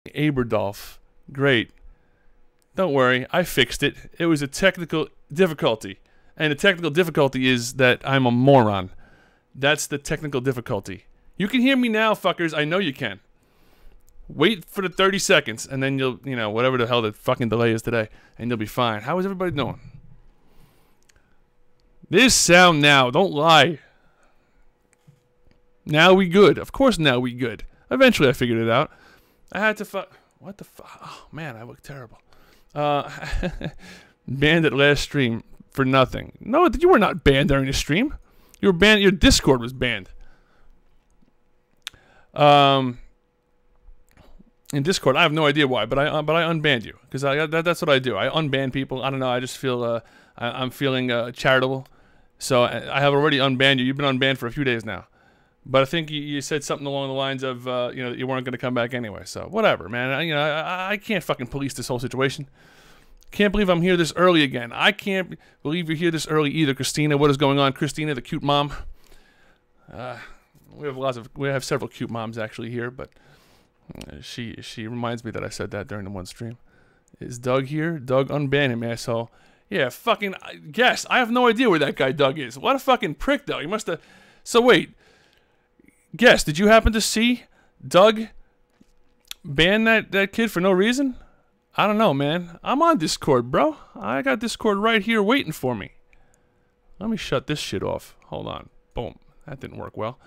Aberdolf. Great. Don't worry, I fixed it. It was a technical difficulty. And the technical difficulty is that I'm a moron. That's the technical difficulty. You can hear me now, fuckers. I know you can. Wait for the 30 seconds, and then you'll, you know, whatever the hell the fucking delay is today, and you'll be fine. How is everybody doing? This sound now, don't lie. Now we good. Of course now we good. Eventually I figured it out. I had to what the fuck? Oh, man, I look terrible. Banned at last stream for nothing. No, you were not banned during the stream. You were banned. Your Discord was banned. In Discord, I have no idea why, but I unbanned you because that's what I do. I unban people. I don't know. I just feel I'm feeling charitable, so I have already unbanned you. You've been unbanned for a few days now, but I think you said something along the lines of you know, that you weren't going to come back anyway. So whatever, man. I can't fucking police this whole situation. Can't believe I'm here this early again. I can't believe you're here this early either, Christina. What is going on, Christina, the cute mom? We have several cute moms actually here, but she reminds me that I said that during the one stream. Is Doug here? Doug, unban him, asshole. Yeah, fucking guess. I have no idea where that guy Doug is. What a fucking prick, though. He must have. So wait, guess. Did you happen to see Doug ban that kid for no reason? I don't know, man. I'm on Discord, bro. I got Discord right here waiting for me. Let me shut this shit off. Hold on. Boom. That didn't work well.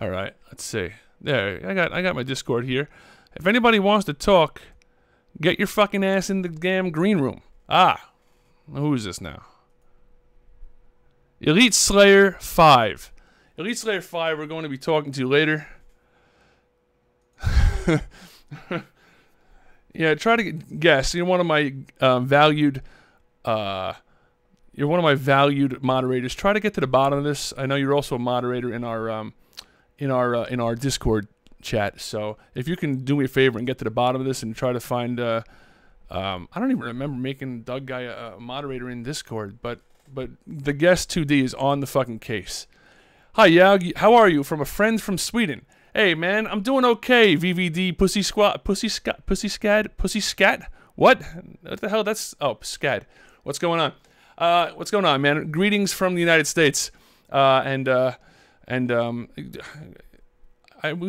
All right. Let's see. There. I got my Discord here. If anybody wants to talk, get your fucking ass in the damn green room. Ah. Who is this now? Elite Slayer 5. Elite Slayer 5, we're going to be talking to you later. Yeah, try to guess. You're one of my valued moderators. Try to get to the bottom of this. I know you're also a moderator in our Discord chat. So if you can do me a favor and get to the bottom of this and try to find I don't even remember making Doug guy a moderator in Discord, but the guest 2D is on the fucking case. Hi Yag, how are you? From a friend from Sweden. Hey man, I'm doing okay. VVD pussy squat pussy scat. What the hell? That's scad. What's going on? What's going on, man? Greetings from the United States. We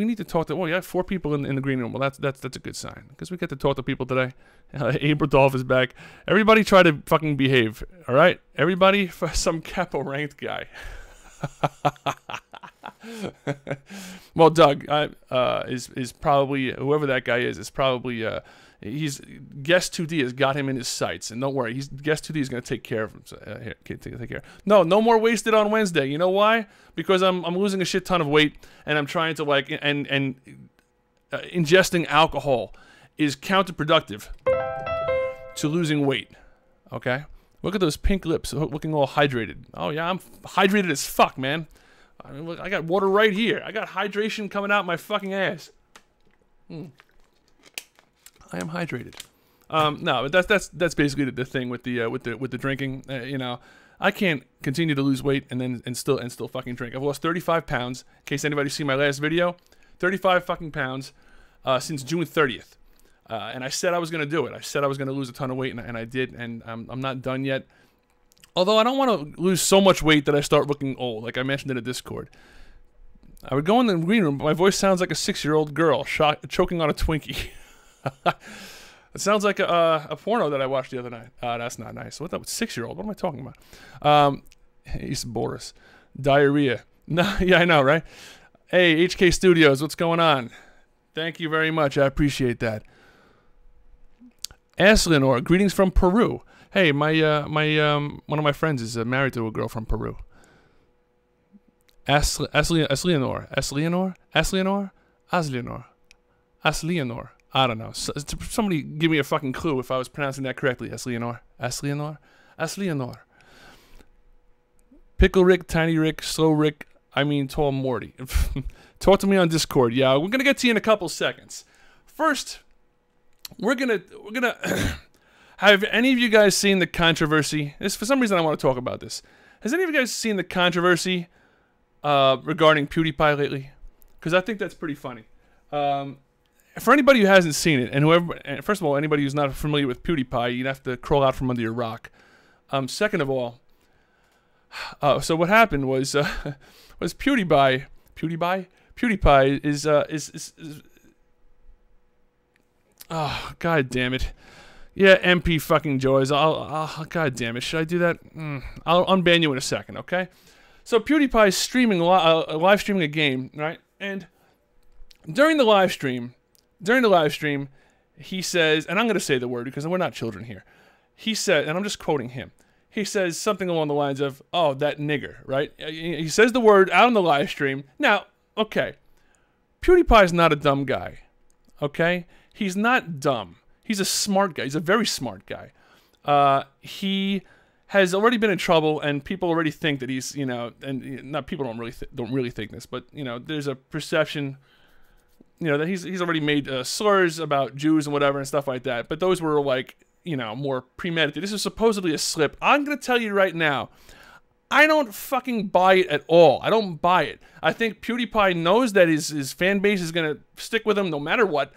need to talk to. Well, you have 4 people in the green room. Well, that's a good sign because we get to talk to people today. Aberdolf is back. Everybody try to fucking behave. All right, everybody. For some capo ranked guy. Well, Doug is probably, whoever that guy is probably he's guest 2D has got him in his sights, and don't worry, guest 2D is gonna take care of him. So, here, take care. No more wasted on Wednesday. You know why? Because I'm losing a shit ton of weight, and I'm trying to ingesting alcohol is counterproductive to losing weight. Okay, look at those pink lips, looking all hydrated. Oh yeah, I'm hydrated as fuck, man. I mean, look, I got water right here. I got hydration coming out my fucking ass. I am hydrated. No, but that's basically the thing with the drinking. You know, I can't continue to lose weight and still fucking drink. I've lost 35 pounds. In case anybody's seen my last video, 35 fucking pounds since June 30th. And I said I was gonna do it. I said I was gonna lose a ton of weight, and I did. And I'm not done yet. Although I don't want to lose so much weight that I start looking old, like I mentioned in the Discord. I would go in the green room, but my voice sounds like a 6-year-old girl choking on a Twinkie. It sounds like a porno that I watched the other night. That's not nice. What? 6-year-old? What am I talking about? He's Boris. Diarrhea. No, yeah, I know, right? Hey, HK Studios, what's going on? Thank you very much. I appreciate that. Aslinor, greetings from Peru. Hey, one of my friends is married to a girl from Peru. Aslinor. I don't know. Somebody give me a fucking clue if I was pronouncing that correctly. Aslinor. Pickle Rick, Tiny Rick, Slow Rick, I mean Tall Morty. Talk to me on Discord. Yeah, we're gonna get to you in a couple seconds. First, we're gonna have any of you guys seen the controversy? For some reason I want to talk about this. Has any of you guys seen the controversy regarding PewDiePie lately? Because I think that's pretty funny. for anybody who hasn't seen it, and whoever, first of all, anybody who's not familiar with PewDiePie, you'd have to crawl out from under your rock. Second of all, so what happened was PewDiePie is oh, god damn it. Yeah, MP fucking Joys. I'll god damn it. Should I do that? I'll unban you in a second, okay? So PewDiePie is streaming live streaming a game, right? And during the live stream, he says, and I'm going to say the word because we're not children here. He said, and I'm just quoting him. He says something along the lines of, "Oh, that nigger," right? He says the word out on the live stream. Now, okay, PewDiePie's not a dumb guy, okay? He's not dumb. He's a smart guy. He's a very smart guy. He has already been in trouble, and people already think that he's, you know, and not people don't really think this, but you know, there's a perception, you know, that he's already made slurs about Jews and whatever and stuff like that. But those were like, you know, more premeditated. This is supposedly a slip. I'm gonna tell you right now, I don't fucking buy it at all. I don't buy it. I think PewDiePie knows that his fan base is gonna stick with him no matter what.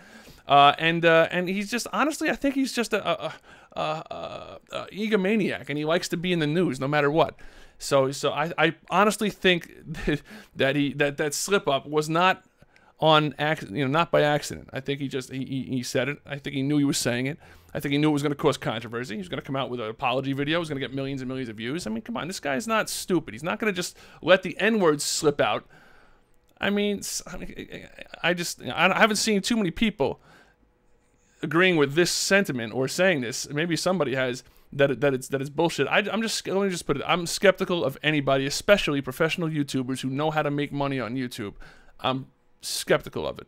And he's just, honestly, I think he's just a egomaniac, and he likes to be in the news no matter what. So I honestly think that slip up was not on accident, you know, not by accident. I think he said it. I think he knew he was saying it. I think he knew it was going to cause controversy. He was going to come out with an apology video. He was going to get millions and millions of views. I mean, come on, this guy's not stupid. He's not going to just let the N-word slip out. I haven't seen too many people agreeing with this sentiment or saying this. Maybe somebody has, that it's bullshit. Let me just put it. I'm skeptical of anybody, especially professional YouTubers who know how to make money on YouTube. I'm skeptical of it.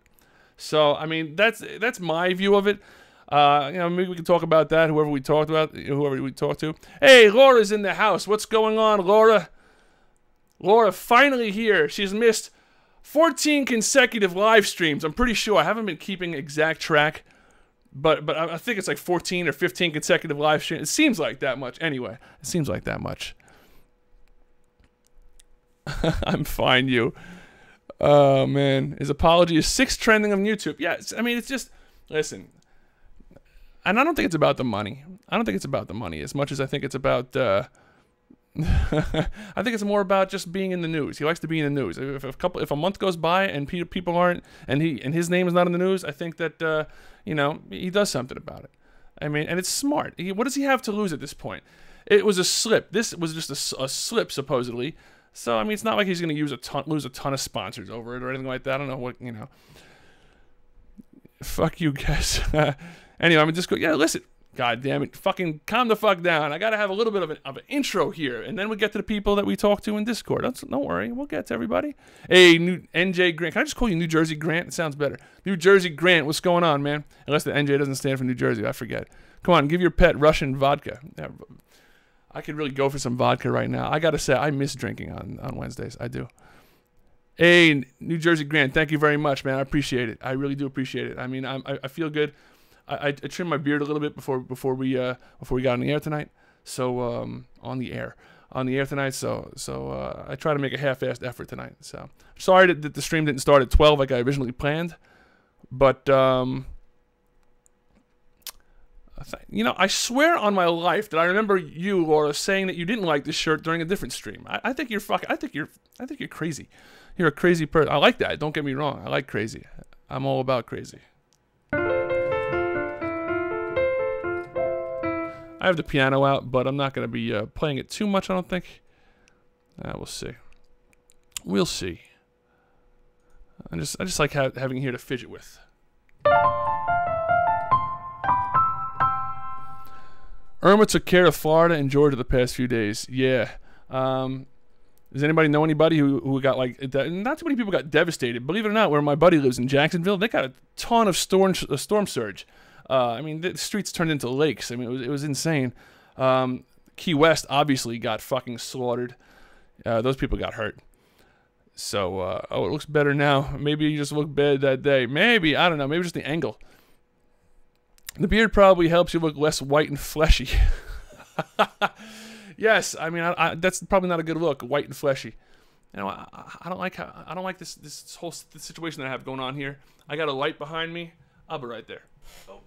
So I mean, that's my view of it. You know, maybe we can talk about that. Whoever we talk to. Hey, Laura's in the house. What's going on, Laura? Laura finally here. She's missed 14 consecutive live streams. I'm pretty sure. I haven't been keeping exact track, but I think it's like 14 or 15 consecutive live streams. It seems like that much. Anyway, it seems like that much. I'm fine, you. Oh man, his apology is 6th trending on YouTube. Yeah, I mean, it's just, listen. And I don't think it's about the money. I don't think it's about the money as much as I think it's about, I think it's more about just being in the news. He likes to be in the news. If a month goes by and people aren't, and his name is not in the news, I think that, you know, he does something about it. I mean, and it's smart. What does he have to lose at this point? It was a slip. This was just a slip, supposedly. So, I mean, it's not like he's going to lose a ton of sponsors over it or anything like that. I don't know what, you know. Fuck you guys. Anyway, I'm just go. Yeah, listen. God damn it. Fucking calm the fuck down. I got to have a little bit of an intro here. And then we get to the people that we talk to in Discord. Don't worry. We'll get to everybody. Hey, NJ Grant. Can I just call you New Jersey Grant? It sounds better. New Jersey Grant. What's going on, man? Unless the NJ doesn't stand for New Jersey. I forget. Come on. Give your pet Russian vodka. Yeah, I could really go for some vodka right now. I got to say, I miss drinking on Wednesdays. I do. Hey, New Jersey Grant. Thank you very much, man. I appreciate it. I really do appreciate it. I mean, I feel good. I trimmed my beard a little bit before we got on the air tonight. So on the air tonight. So I try to make a half-assed effort tonight. So sorry that the stream didn't start at 12 like I originally planned, but you know, I swear on my life that I remember you, Laura, saying that you didn't like this shirt during a different stream. I think you're fucking. I think you're crazy. You're a crazy person. I like that. Don't get me wrong. I like crazy. I'm all about crazy. I have the piano out, but I'm not going to be playing it too much, I don't think. We'll see. We'll see. I just like having here to fidget with. Irma took care of Florida and Georgia the past few days. Yeah. Does anybody know anybody who got like that? Not too many people got devastated. Believe it or not, where my buddy lives in Jacksonville, they got a ton of storm surge. I mean, the streets turned into lakes. I mean, it was insane. Key West obviously got fucking slaughtered. Those people got hurt. So, oh, it looks better now. Maybe you just looked bad that day. Maybe, I don't know. Maybe just the angle. The beard probably helps you look less white and fleshy. Yes, I mean, that's probably not a good look, white and fleshy. You know, I don't like this whole situation that I have going on here. I got a light behind me. I'll be right there. Oh.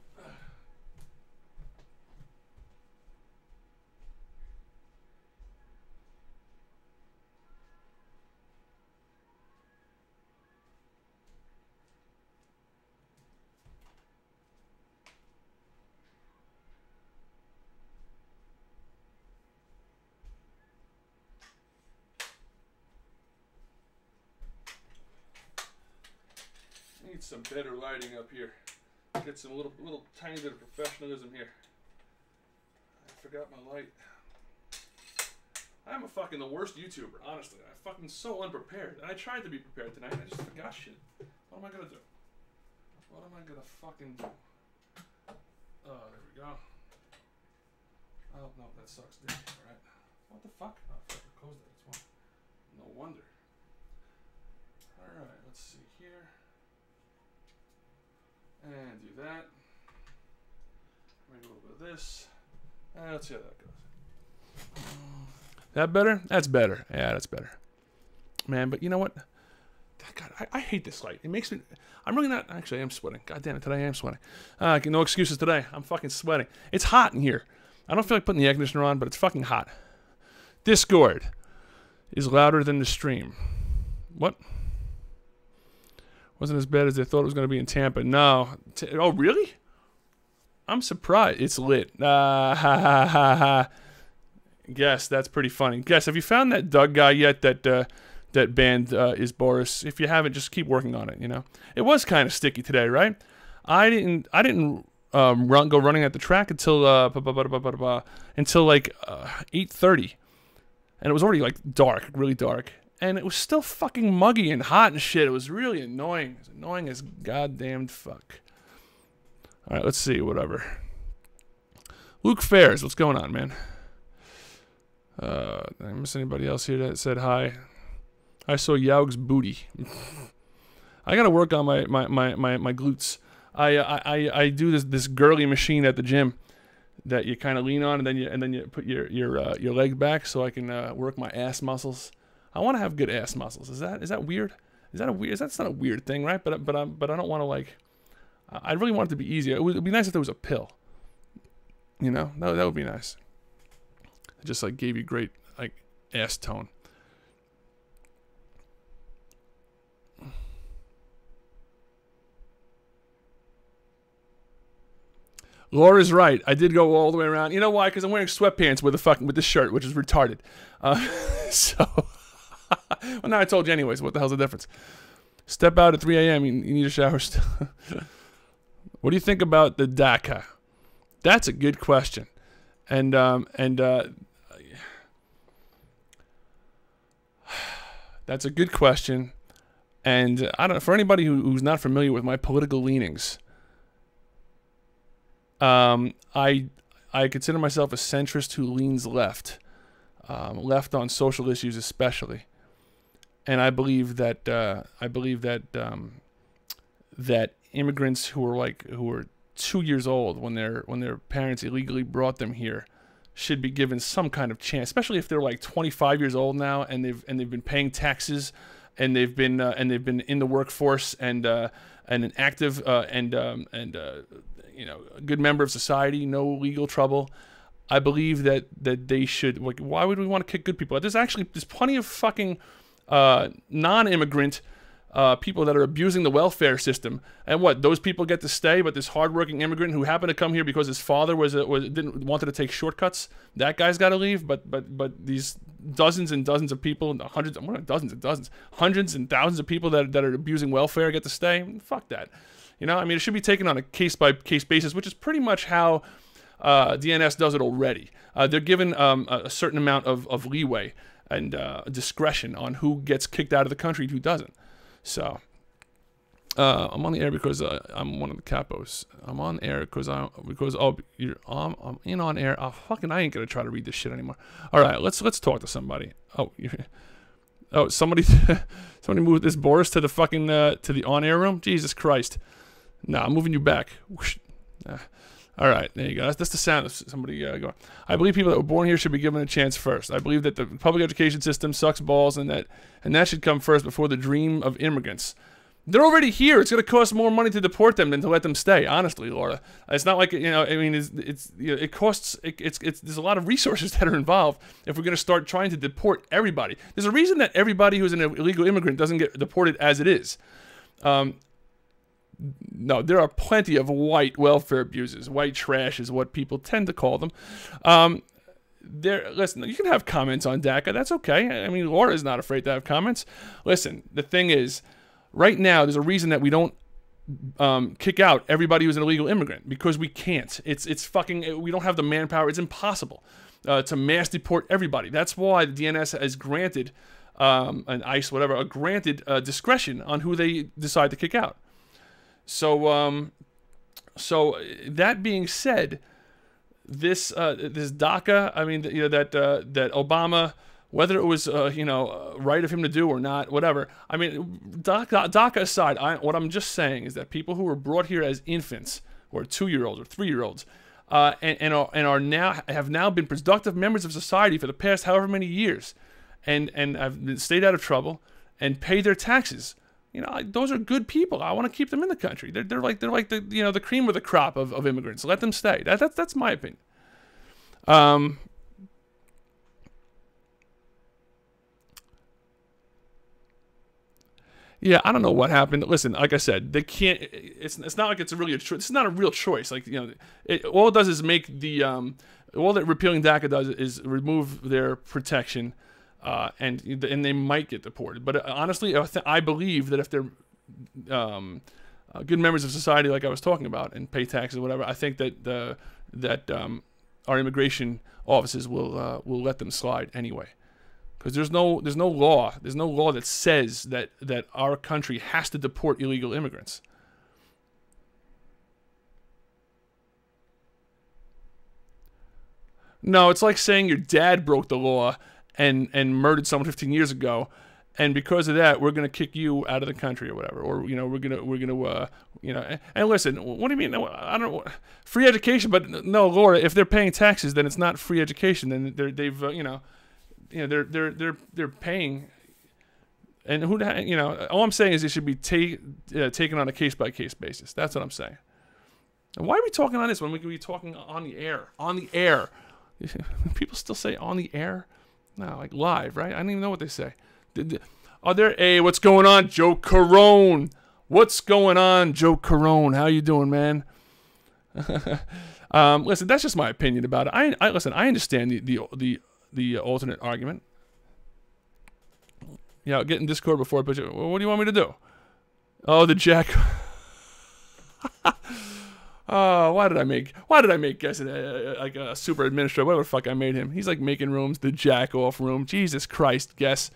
Need some better lighting up here. Get some little tiny bit of professionalism here. I forgot my light. I'm the worst YouTuber, honestly. I'm fucking so unprepared. And I tried to be prepared tonight, and I just forgot shit. What am I gonna do? What am I gonna fucking do? Oh, there we go. Oh, no, that sucks, dude. Alright. What the fuck? Oh, I fucking closed that. It's one. No wonder. Alright, let's see here. And do that. Make a little bit of this. And let's see how that goes. That better? That's better. Yeah, that's better. Man, but you know what? God, I hate this light. It makes me... I'm really not... Actually, I am sweating. God damn it, today I am sweating. No excuses today. I'm fucking sweating. It's hot in here. I don't feel like putting the air conditioner on, but it's fucking hot. Discord is louder than the stream. What? Wasn't as bad as they thought it was going to be in Tampa. No. Oh, really? I'm surprised. It's lit. Ha ha ha ha. Guess, that's pretty funny. Guess, have you found that Doug guy yet that band is Boris? If you haven't, just keep working on it, you know? It was kind of sticky today, right? I didn't go running at the track until like 8:30. And it was already like dark, really dark. And it was still fucking muggy and hot and shit. It was really annoying. It was annoying as goddamn fuck. All right, let's see. Whatever. Luke Fairs, what's going on, man? Did I miss anybody else here that said hi? I saw Yaug's booty. I gotta work on my glutes. I do this girly machine at the gym that you kind of lean on and then you put your leg back so I can work my ass muscles. I want to have good ass muscles. Is that weird? That's not a weird thing, right? But I don't want to like. I really want it to be easy. It would be nice if there was a pill. You know, that would be nice. It just like gave you great like ass tone. Laura's right. I did go all the way around. You know why? Because I'm wearing sweatpants with this shirt, which is retarded. So. Well, now I told you anyways. What the hell's the difference? Step out at 3 a.m. You need a shower still. What do you think about the DACA? That's a good question. And that's a good question. And I don't know, for anybody who's not familiar with my political leanings, I consider myself a centrist who leans left. Left on social issues especially, and I believe that that immigrants who are 2 years old when their parents illegally brought them here should be given some kind of chance, especially if they're like 25 years old now and they've been paying taxes and they've been in the workforce and an active you know, a good member of society, no legal trouble. I believe that they should, like, why would we want to kick good people out? There's plenty of fucking non-immigrant people that are abusing the welfare system. And what, those people get to stay, but this hardworking immigrant who happened to come here because his father wanted to take shortcuts, that guy's got to leave. But these dozens and dozens of people, hundreds and thousands of people that are abusing welfare get to stay. Fuck that. You know, I mean, it should be taken on a case-by-case basis, which is pretty much how DNS does it already. They're given a certain amount of leeway and discretion on who gets kicked out of the country and who doesn't. So I'm on the air because I'm one of the capos. I'm on air because I'm in on air. Oh, fucking, I ain't gonna try to read this shit anymore. All right, let's talk to somebody. Somebody moved this Boris to the fucking to the on air room. Jesus Christ. Nah, I'm moving you back. All right, there you go. That's the sound of somebody going. I believe people that were born here should be given a chance first. I believe that the public education system sucks balls, and that should come first before the dream of immigrants. They're already here. It's going to cost more money to deport them than to let them stay. Honestly, Laura, it's not like, you know. I mean, it's you know, it costs. There's a lot of resources that are involved if we're going to start trying to deport everybody. There's a reason that everybody who's an illegal immigrant doesn't get deported as it is. No, there are plenty of white welfare abusers. White trash is what people tend to call them. Listen, you can have comments on DACA. That's okay. I mean, Laura is not afraid to have comments. Listen, the thing is, right now, there's a reason that we don't kick out everybody who's an illegal immigrant, because we can't. It's fucking. We don't have the manpower. It's impossible to mass deport everybody. That's why the DNS has granted, and ICE, whatever, granted discretion on who they decide to kick out. So, so that being said, this DACA, I mean, you know, that Obama, whether it was you know, right of him to do or not, whatever. I mean, DACA aside, what I'm just saying is that people who were brought here as infants, or 2-year-olds or 3-year-olds, and have now been productive members of society for the past however many years, and have stayed out of trouble and paid their taxes. You know, those are good people. I want to keep them in the country. They're like the, you know, the cream of the crop of immigrants. Let them stay. That's my opinion. Yeah, I don't know what happened. Listen, like I said, they can't. It's not like it's really a choice. It's not a real choice. Like, you know, all it does is make the all that repealing DACA does is remove their protection. And they might get deported. But honestly, I believe that if they're good members of society, like I was talking about, and pay taxes or whatever, I think that our immigration offices will let them slide anyway. Because there's no law that says that our country has to deport illegal immigrants. No, it's like saying your dad broke the law and murdered someone 15 years ago, and because of that, we're gonna kick you out of the country or whatever, or, you know, we're gonna you know. And listen, what do you mean? I don't know, free education, but no, Laura, if they're paying taxes, then it's not free education. Then they've you know, they're paying. And who, you know, all I'm saying is it should be taken on a case-by-case basis. That's what I'm saying. And why are we talking on this when we could be talking on the air? On the air. People still say on the air. No, like live, right? I don't even know what they say. Are there? Hey, what's going on, Joe Carone? What's going on, Joe Carone? How you doing, man? Listen, that's just my opinion about it. Listen, I understand the alternate argument. Yeah, get in Discord before I put you. Well, what do you want me to do? Oh, the jack. Oh, why did I make guess like a super administrator? Whatever the fuck I made him. He's like making rooms, the jack off room. Jesus Christ, guess.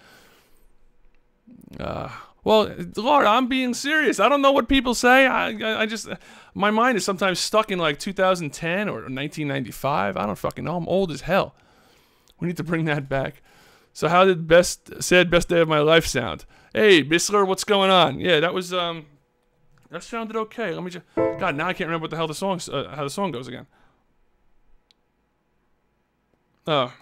Well, Lord, I'm being serious. I don't know what people say. I just, my mind is sometimes stuck in like 2010 or 1995. I don't fucking know. I'm old as hell. We need to bring that back. So how did best day of my life sound? Hey, Bissler, what's going on? Yeah, that was that sounded okay. Let me just. God, now I can't remember what the hell how the song goes again. Oh.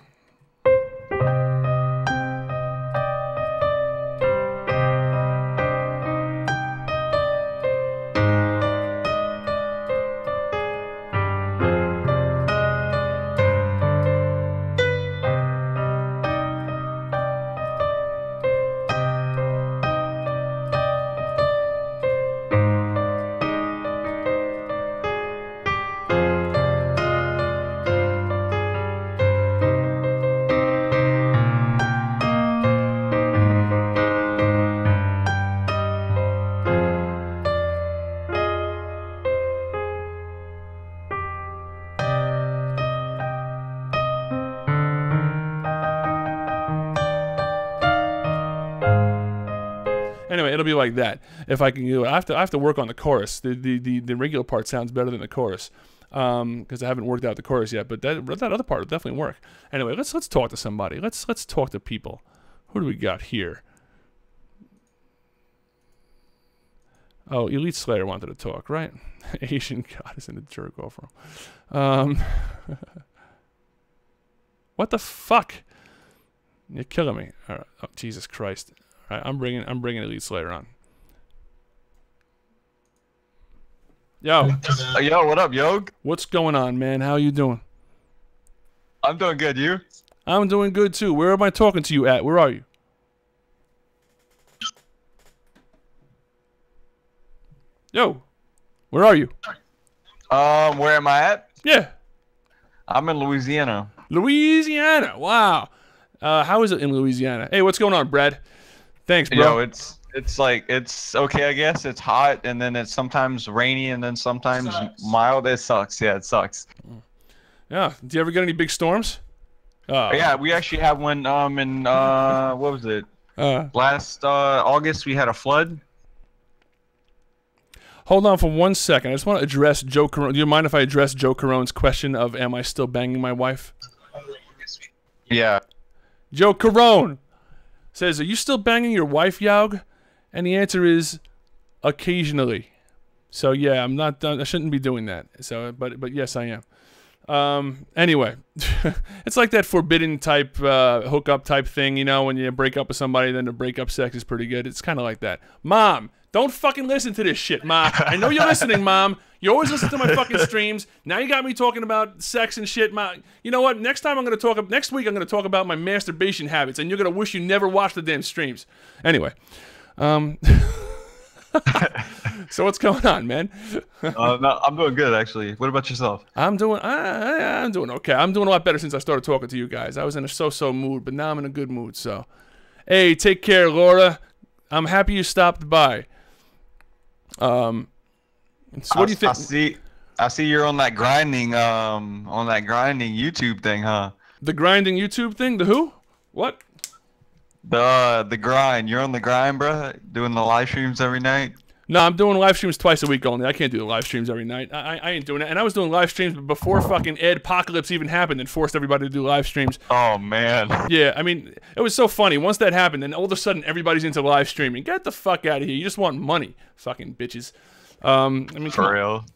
Anyway, it'll be like that if I can do it. I have to work on the chorus. The regular part sounds better than the chorus because I haven't worked out the chorus yet. But that other part will definitely work. Anyway, let's talk to somebody. Let's talk to people. Who do we got here? Oh, Elite Slayer wanted to talk, right? Asian goddess in the jerk off room. What the fuck? You're killing me. All right. Oh, Jesus Christ. All right, I'm bringing Elite Slayer on. Yo. Yo, what up, yo? What's going on, man? How you doing? I'm doing good. You? I'm doing good too. Where am I talking to you at? Where are you? Yo. Where are you? Where am I at? Yeah. I'm in Louisiana. Louisiana. Wow. How is it in Louisiana? Hey, what's going on, Brad? Thanks, bro. Yo, it's like it's okay, I guess. It's hot and then it's sometimes rainy and then sometimes mild. It sucks. Yeah, it sucks. Yeah. Do you ever get any big storms? Yeah, we actually had one in what was it? Last August we had a flood. Hold on for 1 second. I just want to address Joe Carone. Do you mind if I address Joe Carone's question of am I still banging my wife? Yeah. Joe Carone says, are you still banging your wife, Yaug? And the answer is occasionally. So yeah, I'm not done. I shouldn't be doing that. So but yes, I am. Anyway, it's like that forbidden type hookup type thing, you know, when you break up with somebody, then the breakup sex is pretty good. It's kind of like that. Mom, don't fucking listen to this shit, Ma. I know you're listening, Mom. You always listen to my fucking streams. Now you got me talking about sex and shit, Ma. You know what? Next week I'm gonna talk about my masturbation habits, and you're gonna wish you never watched the damn streams. Anyway, so what's going on, man? No, I'm doing good actually. What about yourself? I'm doing okay. I'm doing a lot better since I started talking to you guys. I was in a so-so mood, but now I'm in a good mood. So, hey, take care, Laura. I'm happy you stopped by. So what do you think? I see you're on that grinding YouTube thing, huh? The grinding YouTube thing? The who? What? The grind. You're on the grind, bro. Doing the live streams every night. No, I'm doing live streams twice a week only. I can't do the live streams every night. I ain't doing it. And I was doing live streams before fucking Edpocalypse even happened and forced everybody to do live streams. Oh, man. Yeah, I mean, it was so funny. Once that happened, then all of a sudden everybody's into live streaming. Get the fuck out of here. You just want money, fucking bitches. I mean, for real.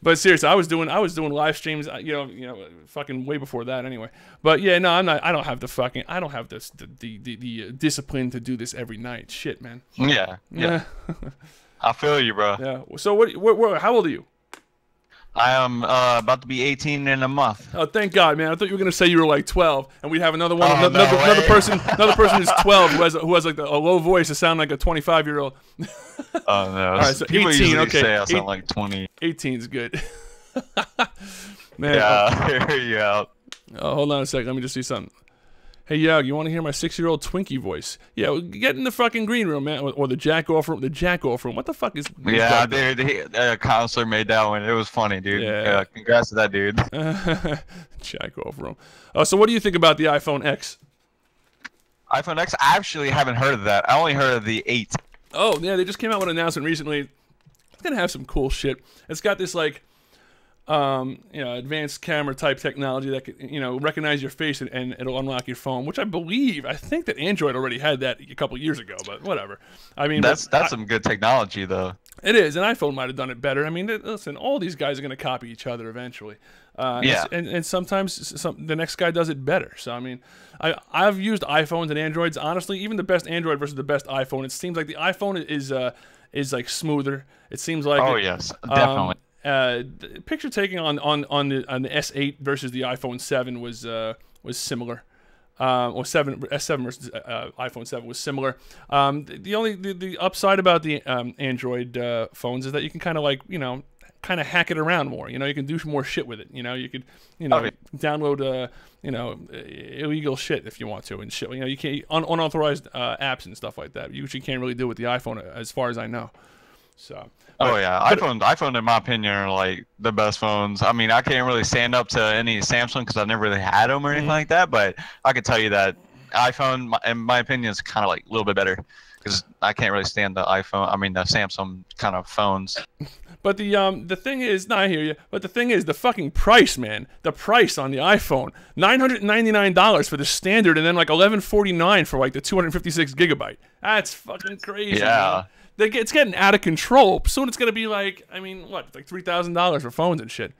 But seriously, I was doing live streams, you know, fucking way before that anyway. But yeah, no, I'm not. I don't have the discipline to do this every night. Shit, man. Yeah. I feel you, bro. Yeah. So what? How old are you? I am about to be 18 in a month. Oh, thank God, man! I thought you were gonna say you were like 12, and we'd have another one, Oh, another person who's 12 who has like a low voice to sound like a 25-year-old. Oh no! All right, so people 18. Okay, say I sound like 20. 18 is good. Man. Yeah, hear you out. Oh, hold on a second. Let me just see something. Hey, Yaug, you want to hear my 6-year-old Twinkie voice? Yeah, well, get in the fucking green room, man, or the jack-off room. The jack-off room. What the fuck is? Yeah, dude, the counselor made that one. It was funny, dude. Yeah, congrats to that dude. Jack-off room. So what do you think about the iPhone X? iPhone X? I actually haven't heard of that. I only heard of the 8. Oh, yeah, they just came out with an announcement recently. It's gonna have some cool shit. It's got this like, advanced camera type technology that could, recognize your face and it'll unlock your phone. Which I think that Android already had that a couple years ago, but whatever. I mean, that's some good technology though. It is, and iPhone might have done it better. I mean, listen, all these guys are gonna copy each other eventually. Yeah. And sometimes the next guy does it better. So I mean, I've used iPhones and Androids. Honestly, even the best Android versus the best iPhone, it seems like the iPhone is like smoother. It seems like yes, definitely. Picture taking on the S8 versus the iPhone 7 was similar. Or S7 versus iPhone 7 was similar. The upside about the Android phones is that you can kind of hack it around more. You can do more shit with it. You could download illegal shit if you want to and shit. You can't unauthorized apps and stuff like that. You can't really do with the iPhone as far as I know. So. iPhone in my opinion are like the best phones. I mean, I can't really stand up to any Samsung because I've never really had them or anything like that. But I can tell you that iPhone, in my opinion, is kind of like a little bit better because I can't really stand the Samsung kind of phones. But the thing is, I hear you. But the thing is, the fucking price, man. The price on the iPhone, $999 for the standard, and then like $1149 for like the 256 gigabyte. That's fucking crazy. Yeah. Man. It's getting out of control. Soon it's gonna be like, like $3,000 for phones and shit.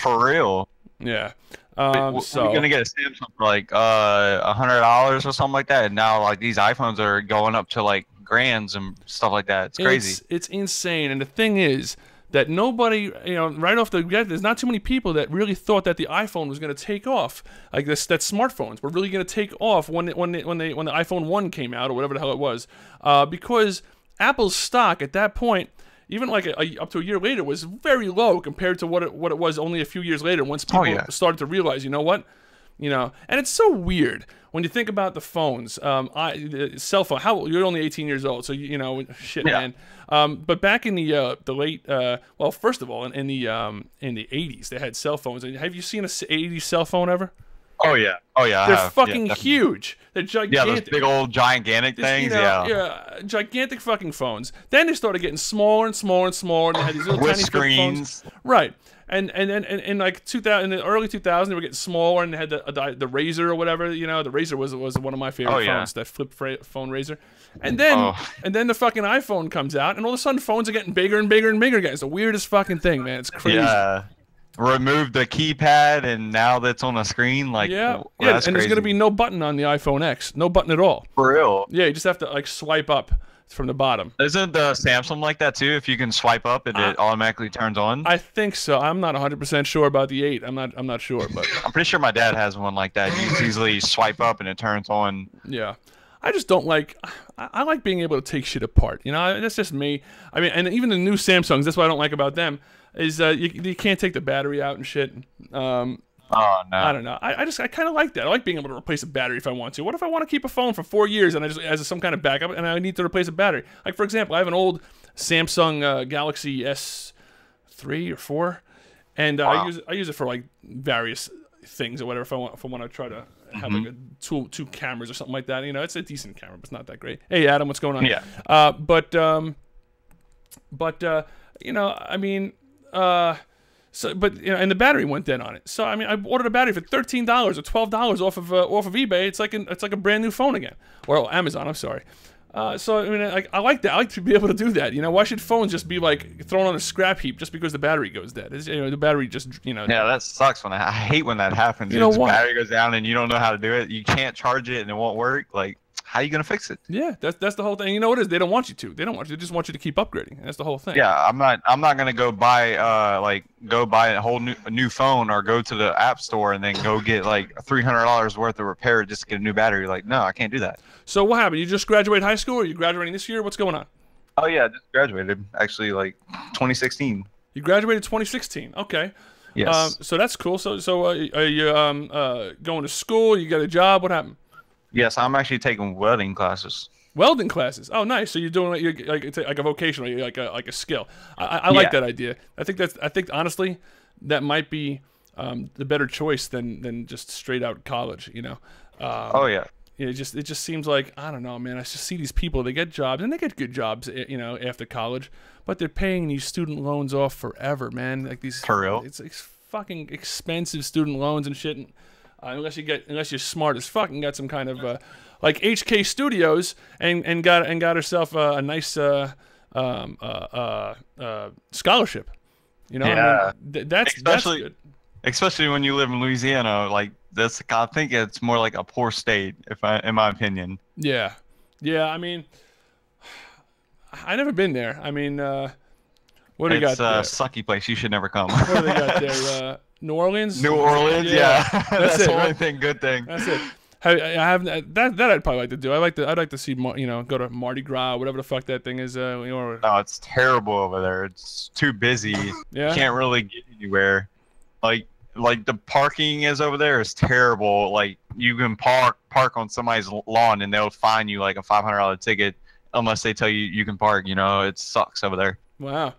For real. Yeah. So we're gonna get a Samsung for like $100 or something like that, and now like these iPhones are going up to like grands and stuff like that. It's crazy. It's insane. And the thing is, that nobody, right off the get, there's not too many people that really thought that the iPhone was going to take off, like this, that smartphones were really going to take off when the iPhone 1 came out, or whatever the hell it was, because Apple's stock at that point, even like up to a year later, was very low compared to what it was only a few years later, once people started to realize, you know what, and it's so weird when you think about the phones, the cell phone. You're only 18 years old, so shit, man. But back in the late, well, first of all, in the 80s, they had cell phones. Have you seen a 80s cell phone ever? Oh yeah, They're fucking huge. They're gigantic. Yeah, those big old gigantic things. Yeah, gigantic fucking phones. Then they started getting smaller and smaller and smaller, and they had these little with tiny screens. Phones. Right. And then in like 2000, in the early 2000s, they were getting smaller, and they had the Razor or whatever. The Razor was one of my favorite phones, that flip phone Razor. And then the fucking iPhone comes out, and all of a sudden phones are getting bigger and bigger and bigger again. It's the weirdest fucking thing, man. It's crazy. Yeah. Remove the keypad, and now that's on a screen. Like, and there's gonna be no button on the iPhone X, no button at all. For real? Yeah, you just have to like swipe up from the bottom. Isn't the Samsung like that too? If you can swipe up, it automatically turns on. I think so. I'm not 100% sure about the 8. I'm not sure, but I'm pretty sure my dad has one like that. You can easily swipe up and it turns on. Yeah. I just don't like. I like being able to take shit apart. That's just me. I mean, and even the new Samsungs. That's what I don't like about them. Is you can't take the battery out and shit. Oh no. I don't know. I kind of like that. I like being able to replace a battery if I want to. What if I want to keep a phone for 4 years and I just as some kind of backup and I need to replace a battery? Like for example, I have an old Samsung Galaxy S3 or 4, and I use it for like various things or whatever. If I want to try to have like a two cameras or something like that. It's a decent camera, but it's not that great. Hey Adam, what's going on? Yeah. I mean. And the battery went dead on it. So I mean, I ordered a battery for $13 or $12 off of eBay. It's like a brand new phone again, or Amazon. I'm sorry. So I mean, I like that. I like to be able to do that. Why should phones just be like thrown on a scrap heap just because the battery goes dead? The battery just Yeah, that sucks. I hate when that happens. The battery goes down and you don't know how to do it. You can't charge it and it won't work. Like, how are you gonna fix it? Yeah, that's the whole thing. You know what it is? They don't want you to. They don't want you. They just want you to keep upgrading. That's the whole thing. Yeah, I'm not gonna go buy a whole new phone or go to the app store and then go get like $300 worth of repair just to get a new battery. Like, no, I can't do that. So what happened? You just graduated high school, or are you graduating this year? What's going on? Oh yeah, I just graduated actually, like 2016. You graduated 2016. Okay. Yes. So that's cool. So are you going to school? You got a job? What happened? Yes, I'm actually taking welding classes. Welding classes. Oh, nice. So you're doing like a vocational, like a skill. I like that idea. I think honestly, that might be the better choice than just straight out college. Oh yeah. It just seems like, I don't know, man. I just see these people. They get jobs and they get good jobs, after college, but they're paying these student loans off forever, man. Like these. For real. It's fucking expensive student loans and shit. Unless you're smart as fuck and got some kind of like HK Studios and got herself a nice scholarship. Yeah. I mean, that's good. Especially when you live in Louisiana, like that's. I think it's more like a poor state, in my opinion. Yeah. I mean, I never been there. I mean, what do you got there? It's a sucky place. You should never come. What do they got there? New Orleans? New Orleans, yeah. That's it, the only right? good thing. That's it. I have that. I'd probably like to do. I'd like to see, go to Mardi Gras, whatever the fuck that thing is. No, it's terrible over there. It's too busy. Yeah. You can't really get anywhere. Like the parking is over there is terrible. Like you can park on somebody's lawn and they'll fine you like a $500 ticket unless they tell you can park. It sucks over there. Wow.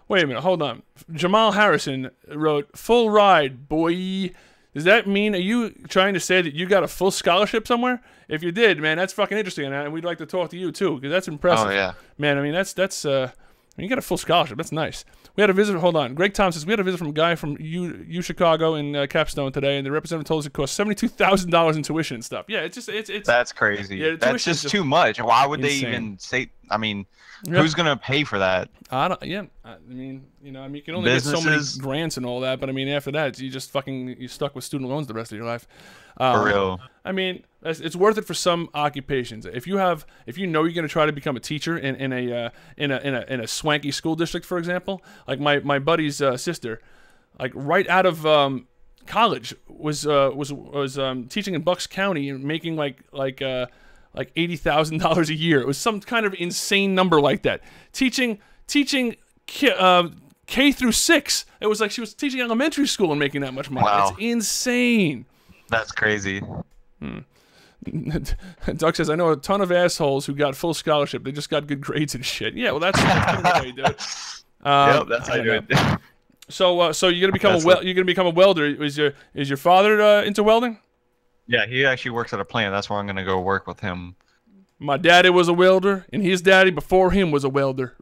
Wait a minute, hold on. Jamal Harrison wrote, "Full ride, boy." Does that mean, are you trying to say that you got a full scholarship somewhere? If you did, man, that's fucking interesting, and we'd like to talk to you too, because that's impressive. Oh yeah, man. I mean, you got a full scholarship. That's nice. We had a visit. Hold on, Greg Tom says we had a visit from a guy from U Chicago in Capstone today, and the representative told us it cost $72,000 in tuition and stuff. Yeah, it's that's crazy. Yeah, that's just too much. Why would insane. they even say I mean, Yeah. who's gonna pay for that? I don't. Yeah. I mean, you know, I mean, you can only get so many Businesses, grants and all that, but I mean, after that, you just fucking you're stuck with student loans the rest of your life. for real. I mean, it's worth it for some occupations. If you know you're going to try to become a teacher in a swanky school district, for example, like my buddy's sister, like right out of college was teaching in Bucks County and making like $80,000 a year. It was some kind of insane number like that. Teaching K through 6. It was like she was teaching elementary school and making that much money. Wow. It's insane. That's crazy. Doug says, I know a ton of assholes who got full scholarship. They just got good grades and shit. Yeah, well, that's kind of the way you do it. Yep, that's how you do it. So you're gonna become a welder. Is your father into welding? Yeah, he actually works at a plant. That's where I'm gonna go work with him. My daddy was a welder, and his daddy before him was a welder.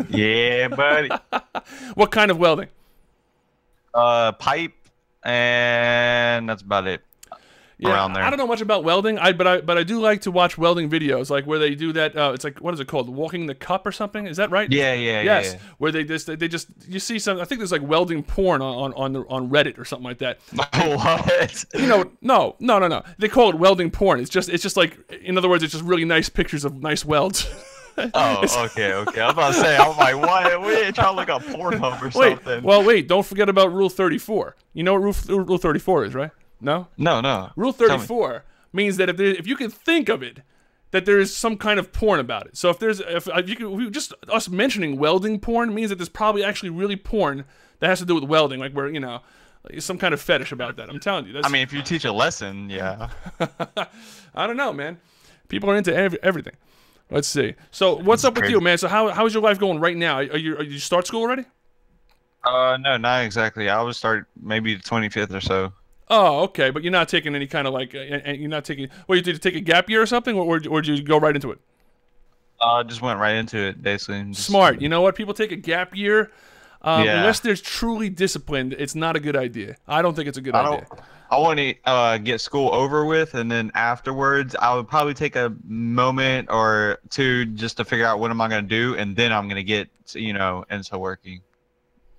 Yeah, buddy. What kind of welding? Pipe, and that's about it. Yeah, Around there. I don't know much about welding. But I do like to watch welding videos, like where they do that. It's like, what is it called? Walking the cup or something? Is that right? Yeah, Yes. yeah. Where they just you see some. I think there's like welding porn on Reddit or something like that. What? You know, no. They call it welding porn. It's just like, in other words, it's just really nice pictures of nice welds. Oh, okay. I was about to say, I'm like, why? We ain't trying to look up Pornhub or something. Wait, don't forget about Rule 34. You know what Rule 34 is, right? No? No. Rule 34 means that if you can think of it, that there is some kind of porn about it. So if just us mentioning welding porn means that there's probably actually really porn that has to do with welding, like where, you know, some kind of fetish about that. I'm telling you. I mean, if you teach a lesson, yeah. I don't know, man. People are into everything. Let's see. So what's up with you, man? So how is your life going right now? Are you start school already? No, not exactly. I would start maybe the 25th or so. Oh, okay. But you're not taking any kind of like, you're not taking. Well, you did take a gap year or something, or did you go right into it? Just went right into it, basically. Smart. You know what? People take a gap year. Yeah. Unless they're truly disciplined, it's not a good idea. I don't think it's a good idea. I want to get school over with, and then afterwards, I would probably take a moment or two just to figure out what am I going to do, and then I'm going to get, into working.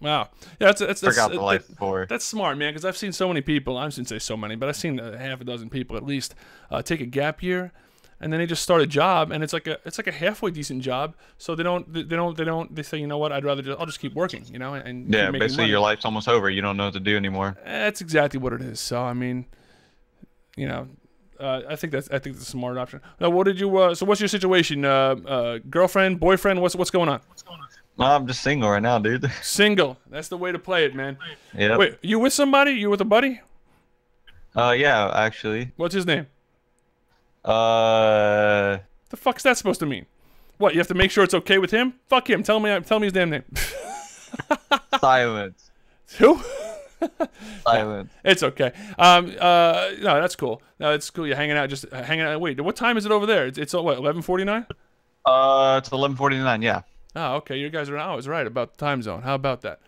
Wow. Yeah, that's figure out the life before. That's smart, man, because I've seen so many people, I shouldn't say so many, but I've seen half a dozen people at least take a gap year, and then they just start a job, and it's like a halfway decent job. So they say, you know what, I'll just keep working, and yeah, keep making basically money. your life's almost over. You don't know what to do anymore. That's exactly what it is. So I mean, I think that's a smart option. Now, what did you? So what's your situation? Girlfriend, boyfriend? What's going on? No, I'm just single right now, dude. Single. That's the way to play it, man. Yeah. Wait, you with somebody? You with a buddy? Yeah, actually. What's his name? The The fuck's that supposed to mean? What? You have to make sure it's okay with him? Fuck him. Tell me his damn name. Silence. Who? Silence. It's okay. No, that's cool. No, it's cool. You're hanging out, just hanging out. Wait, what time is it over there? It's what, 11:49? It's 11:49. Yeah. Oh, okay. You guys are always right about the time zone. How about that?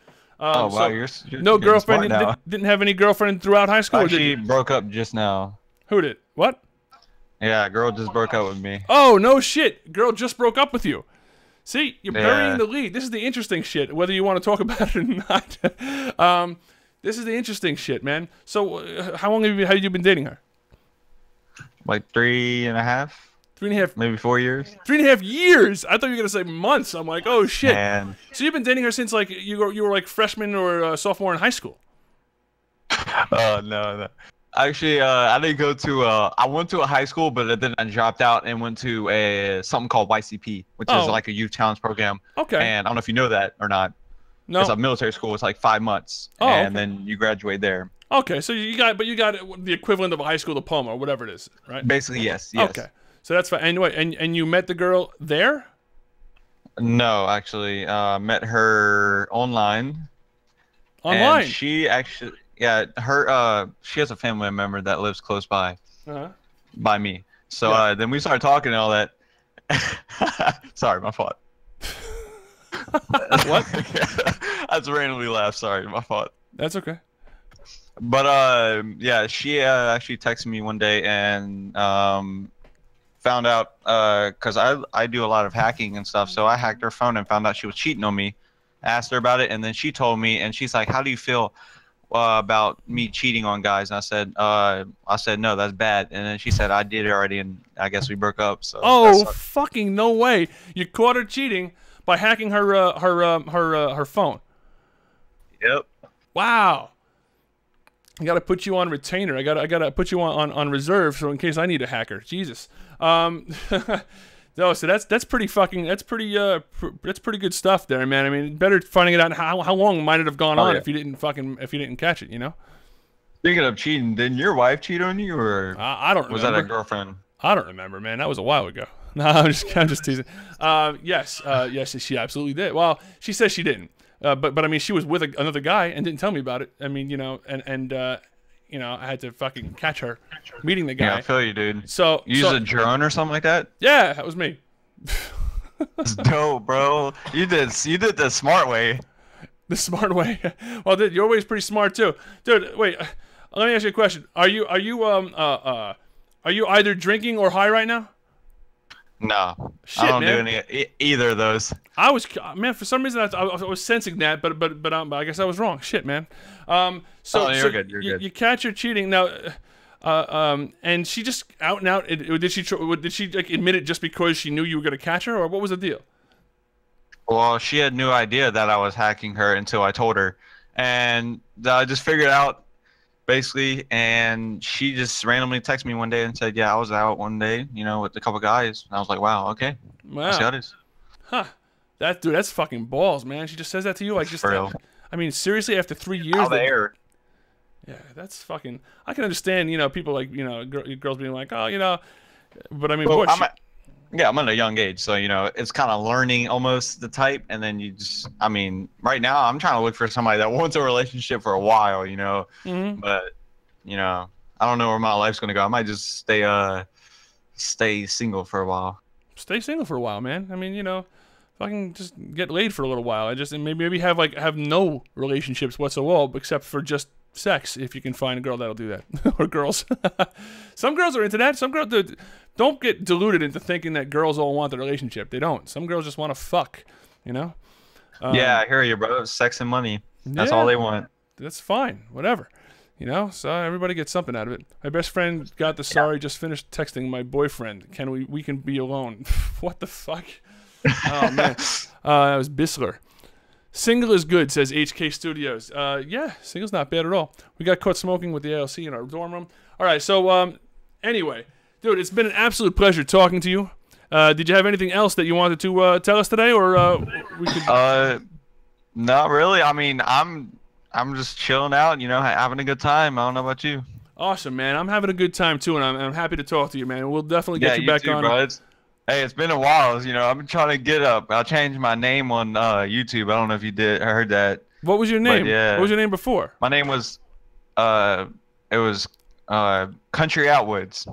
Oh wow, so you're no getting girlfriend. smart now. Didn't have any girlfriend throughout high school. Actually, broke up just now. Who did? What? Yeah, a girl just broke up with me. Oh no shit! Girl just broke up with you. See, you're burying Yeah. the lead. This is the interesting shit. Whether you want to talk about it or not. This is the interesting shit, man. So, how long have you been dating her? Like 3.5, 3.5, maybe 4 years. 3.5 years. I thought you were gonna say months. I'm like, oh shit. Man. So you've been dating her since like you were like freshman or sophomore in high school. Oh no. Actually, I didn't go to. I went to a high school, but then I dropped out and went to something called YCP, which is like a youth challenge program. Okay. And I don't know if you know that or not. No. It's a military school. It's like 5 months, Oh, and okay. then you graduate there. Okay, so you got the equivalent of a high school diploma or whatever it is, right? Basically, yes. Okay, so that's fine. Anyway, and you met the girl there? No, actually, met her online. Online? And she actually, yeah, she has a family member that lives close by, by me. So Yeah. then we started talking and all that. Sorry, my fault. What? I just randomly laughed. Sorry, my fault. That's okay. But yeah, she actually texted me one day and found out because I do a lot of hacking and stuff. So I hacked her phone and found out she was cheating on me. Asked her about it, and then she told me, and she's like, "How do you feel about me cheating on guys?" And I said, "No, that's bad." And then she said, "I did it already, and I guess we broke up." So oh, fucking no way! You caught her cheating by hacking her phone. Yep. Wow. I gotta put you on retainer. I gotta put you on reserve, so in case I need a hacker. Jesus. No, so that's pretty fucking that's pretty good stuff there, man. I mean, better finding it out. How long might it have gone on if you didn't catch it, you know? Speaking of cheating, didn't your wife cheat on you, or I don't remember. Was that a girlfriend? I don't remember, man. That was a while ago. No, I'm just teasing. Yes, she absolutely did. Well, she says she didn't. But I mean, she was with another guy and didn't tell me about it. I mean, you know, and you know, I had to fucking catch her meeting the guy. Yeah, I feel you, dude. So use a drone or something like that. Yeah, that was me. That's dope, bro. You did the smart way. The smart way. Well, dude, your way's pretty smart too, dude. Wait, let me ask you a question. Are you either drinking or high right now? No, shit, I don't man. do either of those. I was, man, for some reason I was sensing that, but I guess I was wrong. Shit, man. So you're good. You're good. You catch her cheating now, and she just out and out. Did she like admit it just because she knew you were gonna catch her, or what was the deal? Well, she had no idea that I was hacking her until I told her, and I just figured out basically. And she just randomly texted me one day and said, "Yeah, I was out one day, you know, with a couple guys." And I was like, "Wow, okay, wow, see how it is." Huh? That's fucking balls, man. She just says that to you, like, just. For real. I mean, seriously, after 3 years. Out there. Yeah, that's fucking. I can understand, you know, people like, you know, girls being like, oh, you know, but I mean, well, boy, I'm at a young age, so you know, it's kind of learning almost the type, and then you just, I mean, right now I'm trying to look for somebody that wants a relationship for a while, you know, but you know, I don't know where my life's gonna go. I might just stay single for a while. Stay single for a while, man. I mean, you know, fucking just get laid for a little while. And maybe have no relationships whatsoever except for just sex, if you can find a girl that'll do that. Or girls. Some girls are into that. Some girls don't get deluded into thinking that girls all want the relationship. They don't. Some girls just want to fuck, you know? Yeah, I hear you, bro. Sex and money. That's all they want. That's fine. Whatever. You know, so everybody gets something out of it. My best friend got the sorry, just finished texting my boyfriend. We can be alone. What the fuck? Oh, man. That was Bissler. Single is good, says HK Studios. Yeah, single's not bad at all. We got caught smoking with the ALC in our dorm room. All right, so anyway, dude, it's been an absolute pleasure talking to you. Did you have anything else that you wanted to tell us today, or we could? Not really. I mean, I'm just chilling out, you know, having a good time. I don't know about you. Awesome, man. I'm having a good time too, and I'm happy to talk to you, man. We'll definitely get you back on. Bro. Hey, it's been a while. You know, I've been trying to get up. I changed my name on YouTube. I don't know if you heard that. What was your name? Yeah. What was your name before? My name was, it was Country Outwoods.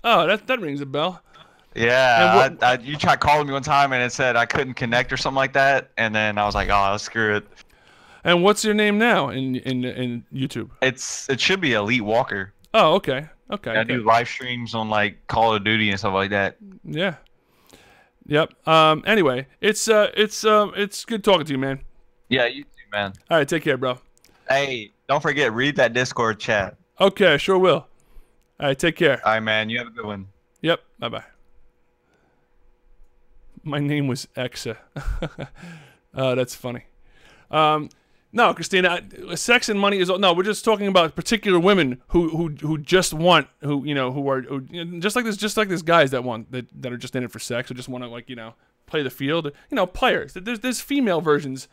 Oh, that rings a bell. Yeah, you tried calling me one time and it said I couldn't connect or something like that, and then I was like, oh, screw it. And what's your name now in YouTube? It should be Elite Walker. Oh, okay. Okay. I do live streams on like Call of Duty and stuff like that. Yeah. Yep. Anyway, it's good talking to you, man. Yeah, you too, man. All right, take care, bro. Hey, don't forget, read that Discord chat. Okay, I sure will. All right, take care. All right, man. You have a good one. Yep. Bye-bye. My name was Exa. That's funny. No, Christina, sex and money is no. We're just talking about particular women who just want just like this guys that are just in it for sex, who just want to, like, you know, play the field. You know, players. There's female versions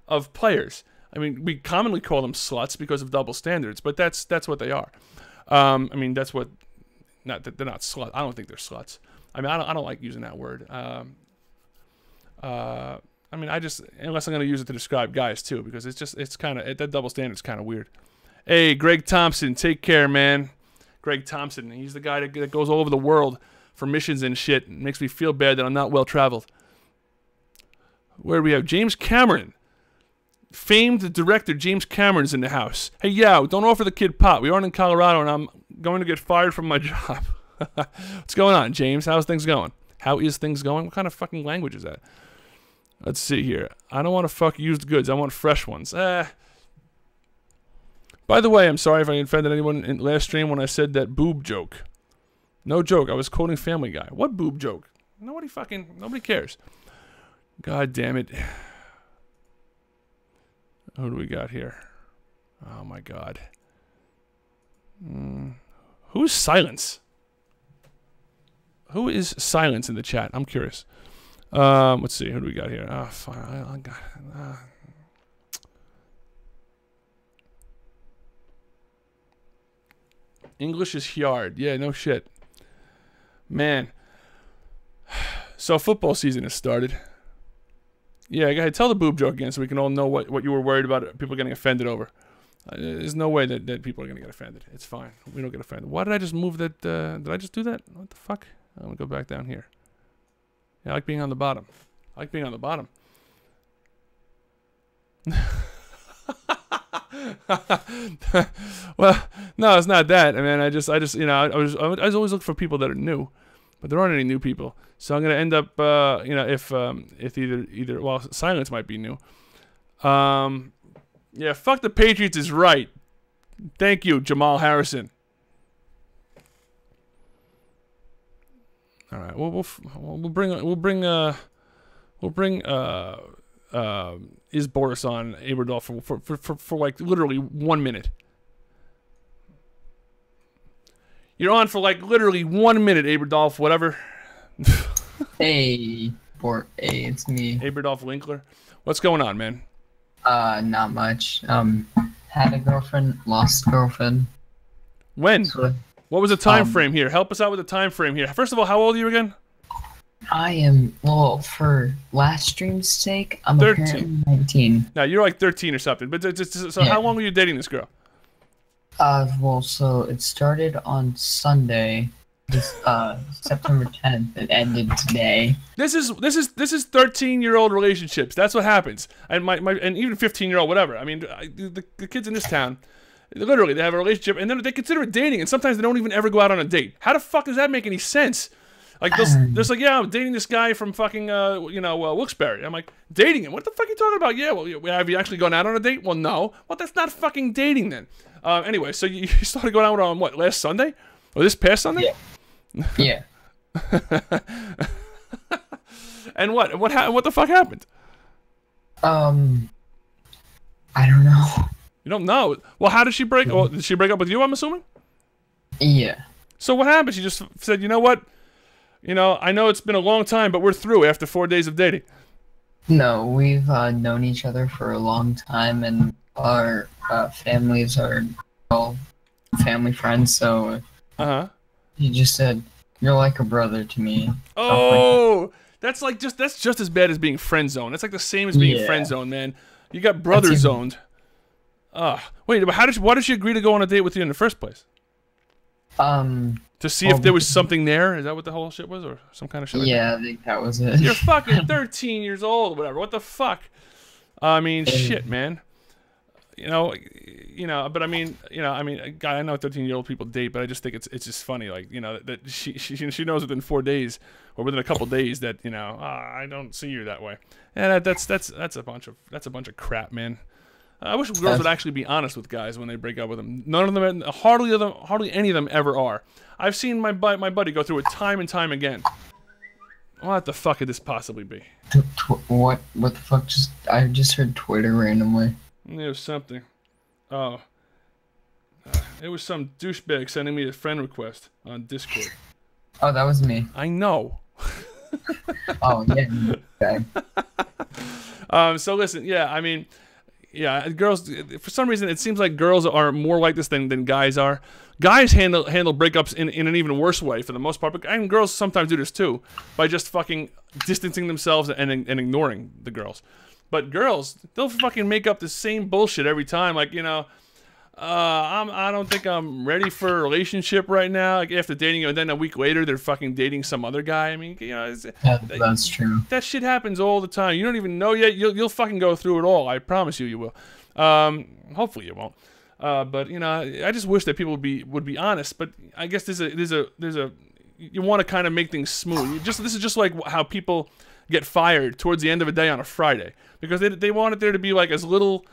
of players. I mean, we commonly call them sluts because of double standards, but that's what they are. I mean, that's what. Not that they're not sluts. I don't think they're sluts. I mean, I don't like using that word. I mean, unless I'm going to use it to describe guys too, because it's kind of, that double standard's kind of weird. Hey, Greg Thompson, take care, man. Greg Thompson, he's the guy that goes all over the world for missions and shit. It makes me feel bad that I'm not well traveled. Where do we have James Cameron? Famed director James Cameron's in the house. Hey, don't offer the kid pot. We aren't in Colorado, and I'm going to get fired from my job. What's going on, James? How's things going? How is things going? What kind of fucking language is that? Let's see here. I don't want to fuck used goods. I want fresh ones. By the way, I'm sorry if I offended anyone in last stream when I said that boob joke. No joke. I was quoting Family Guy. What boob joke? Nobody cares. God damn it. Who do we got here? Oh my God. Who's Silence? Who is Silence in the chat? I'm curious. Let's see. Who do we got here? Oh, fine. I got. English is hard. Yeah, no shit. Man. So football season has started. Yeah, go ahead. Tell the boob joke again so we can all know what you were worried about people getting offended over. There's no way that people are going to get offended. It's fine. We don't get offended. Why did I just move that? Did I just do that? What the fuck? I'm going to go back down here. Yeah, I like being on the bottom. I like being on the bottom. Well, no, it's not that. I mean, I just, you know, I was always looking for people that are new, but there aren't any new people. So I'm gonna end up, you know, if either, well, Silence might be new. Yeah, fuck the Patriots is right. Thank you, Jamal Harrison. All right, we'll bring is Boris on Aberdolf for like literally 1 minute. You're on for like literally 1 minute, Aberdolf, whatever. Hey, it's me. Aberdolf Winkler. What's going on, man? Not much. Had a girlfriend, lost a girlfriend. When? So, what was the time frame here? Help us out with the time frame here. First of all, how old are you again? I am, well, for last stream's sake, I'm 13. apparently 19. Now, you're like 13 or something. But so yeah. How long were you dating this girl? Well, so it started on Sunday, September 10th. It ended today. This is 13-year-old relationships. That's what happens. And and even 15-year-old, whatever. I mean, the kids in this town, literally, they have a relationship, and then they consider it dating, and sometimes they don't even ever go out on a date. How the fuck does that make any sense? Like, there's like, yeah, I'm dating this guy from fucking, you know, Wilkes-Barre. I'm like, dating him? What the fuck are you talking about? Yeah, well, have you actually gone out on a date? Well, no. Well, that's not fucking dating then. Anyway, so you started going out on what, last Sunday? Or this past Sunday? Yeah. And what the fuck happened? I don't know. You don't know? Well, how did she break? Well, did she break up with you, I'm assuming? Yeah. So what happened? She just said, you know what? You know, I know it's been a long time, but we're through after 4 days of dating. No, we've known each other for a long time, and our families are all family friends, so he just said, you're like a brother to me. Oh, that's just as bad as being friend zoned. That's like the same as being friend zoned, man. You got brother zoned. Wait, but why did she agree to go on a date with you in the first place? To see if there was something there? Is that what the whole shit was, or some kind of shit? Yeah, I think that was it. You're fucking 13 years old, or whatever. What the fuck? I mean, shit, man. You know, but I mean, I know 13-year-old people date, but I just think it's just funny, like, you know, that she knows within 4 days or within a couple days that, you know, I don't see you that way. And that's a bunch of crap, man. I wish girls would actually be honest with guys when they break up with them. None of them, hardly any of them ever are. I've seen my buddy go through it time and time again. What the fuck could this possibly be? What the fuck? I just heard Twitter randomly. It was something. Oh. It was some douchebag sending me a friend request on Discord. Oh, that was me. I know. Oh, yeah. Okay. So listen, yeah, I mean, yeah, girls, for some reason, it seems like girls are more like this than guys are. Guys handle breakups in an even worse way for the most part, but and girls sometimes do this too, by just fucking distancing themselves and ignoring the girls. But girls, they'll fucking make up the same bullshit every time, like, you know, I don't think I'm ready for a relationship right now. Like, after dating you, and then a week later, they're fucking dating some other guy. I mean, you know, that's true. That shit happens all the time. You don't even know yet. You'll fucking go through it all. I promise you will. Hopefully you won't. But you know, I just wish that people would be honest. But I guess there's a you want to kind of make things smooth. This is just like how people get fired towards the end of a day on a Friday, because they want it there to be like as little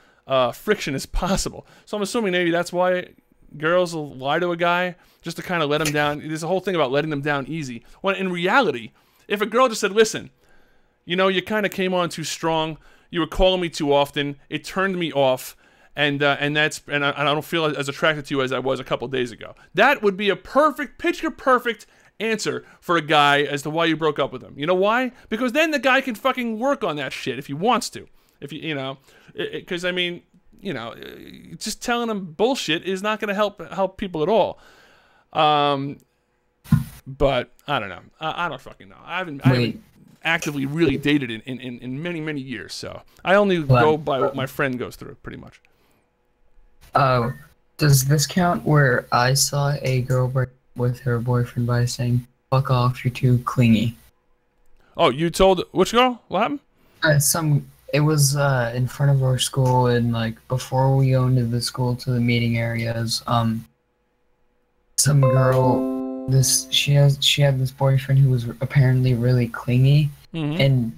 friction as possible. So I'm assuming maybe that's why girls will lie to a guy just to kind of let him down. There's a whole thing about letting them down easy. When in reality, if a girl just said, listen, you know, you kind of came on too strong, you were calling me too often, it turned me off, and I don't feel as attracted to you as I was a couple days ago. That would be a picture perfect answer for a guy as to why you broke up with him. You know why? Because then the guy can fucking work on that shit if he wants to. If you know, because I mean, you know, just telling them bullshit is not going to help people at all. But I don't know. I don't fucking know. I haven't actively really dated in many years, so I only go by what my friend goes through, pretty much. Does this count where I saw a girl break with her boyfriend by saying, "Fuck off, you're too clingy"? Oh, you told which girl? What happened? It was in front of our school, and like before we go into the school to the meeting areas, some girl, she had this boyfriend who was apparently really clingy, and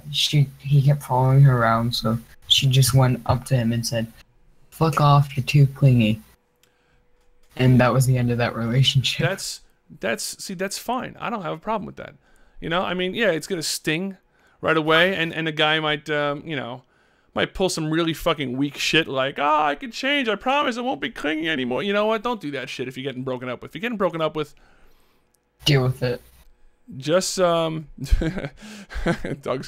he kept following her around, so she just went up to him and said, "Fuck off, you're too clingy." And that was the end of that relationship. That's fine. I don't have a problem with that. You know, I mean, yeah, it's gonna sting right away, and the guy might, you know, might pull some really fucking weak shit like, "Oh, I can change. I promise I won't be clingy anymore." You know what? Don't do that shit if you're getting broken up with. If you're getting broken up with, deal with it. Just Doug's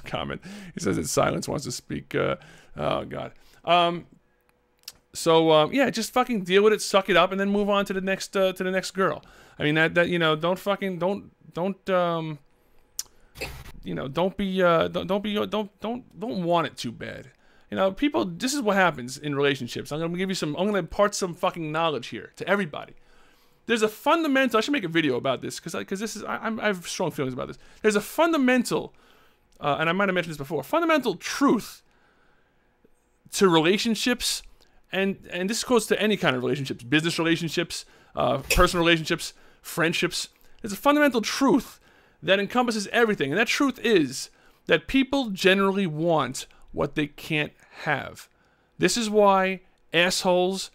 comment. He says that silence wants to speak. Oh God. So yeah, just fucking deal with it, suck it up, and then move on to the next girl. I mean that you know, don't you know, don't want it too bad. You know, people, this is what happens in relationships. I'm gonna impart some fucking knowledge here to everybody. There's a fundamental, I should make a video about this, because this is, I have strong feelings about this. There's a fundamental, and I might have mentioned this before, fundamental truth to relationships, and this goes to any kind of relationships, business relationships, personal relationships, friendships. There's a fundamental truth that encompasses everything, and that truth is that people generally want what they can't have. This is why assholes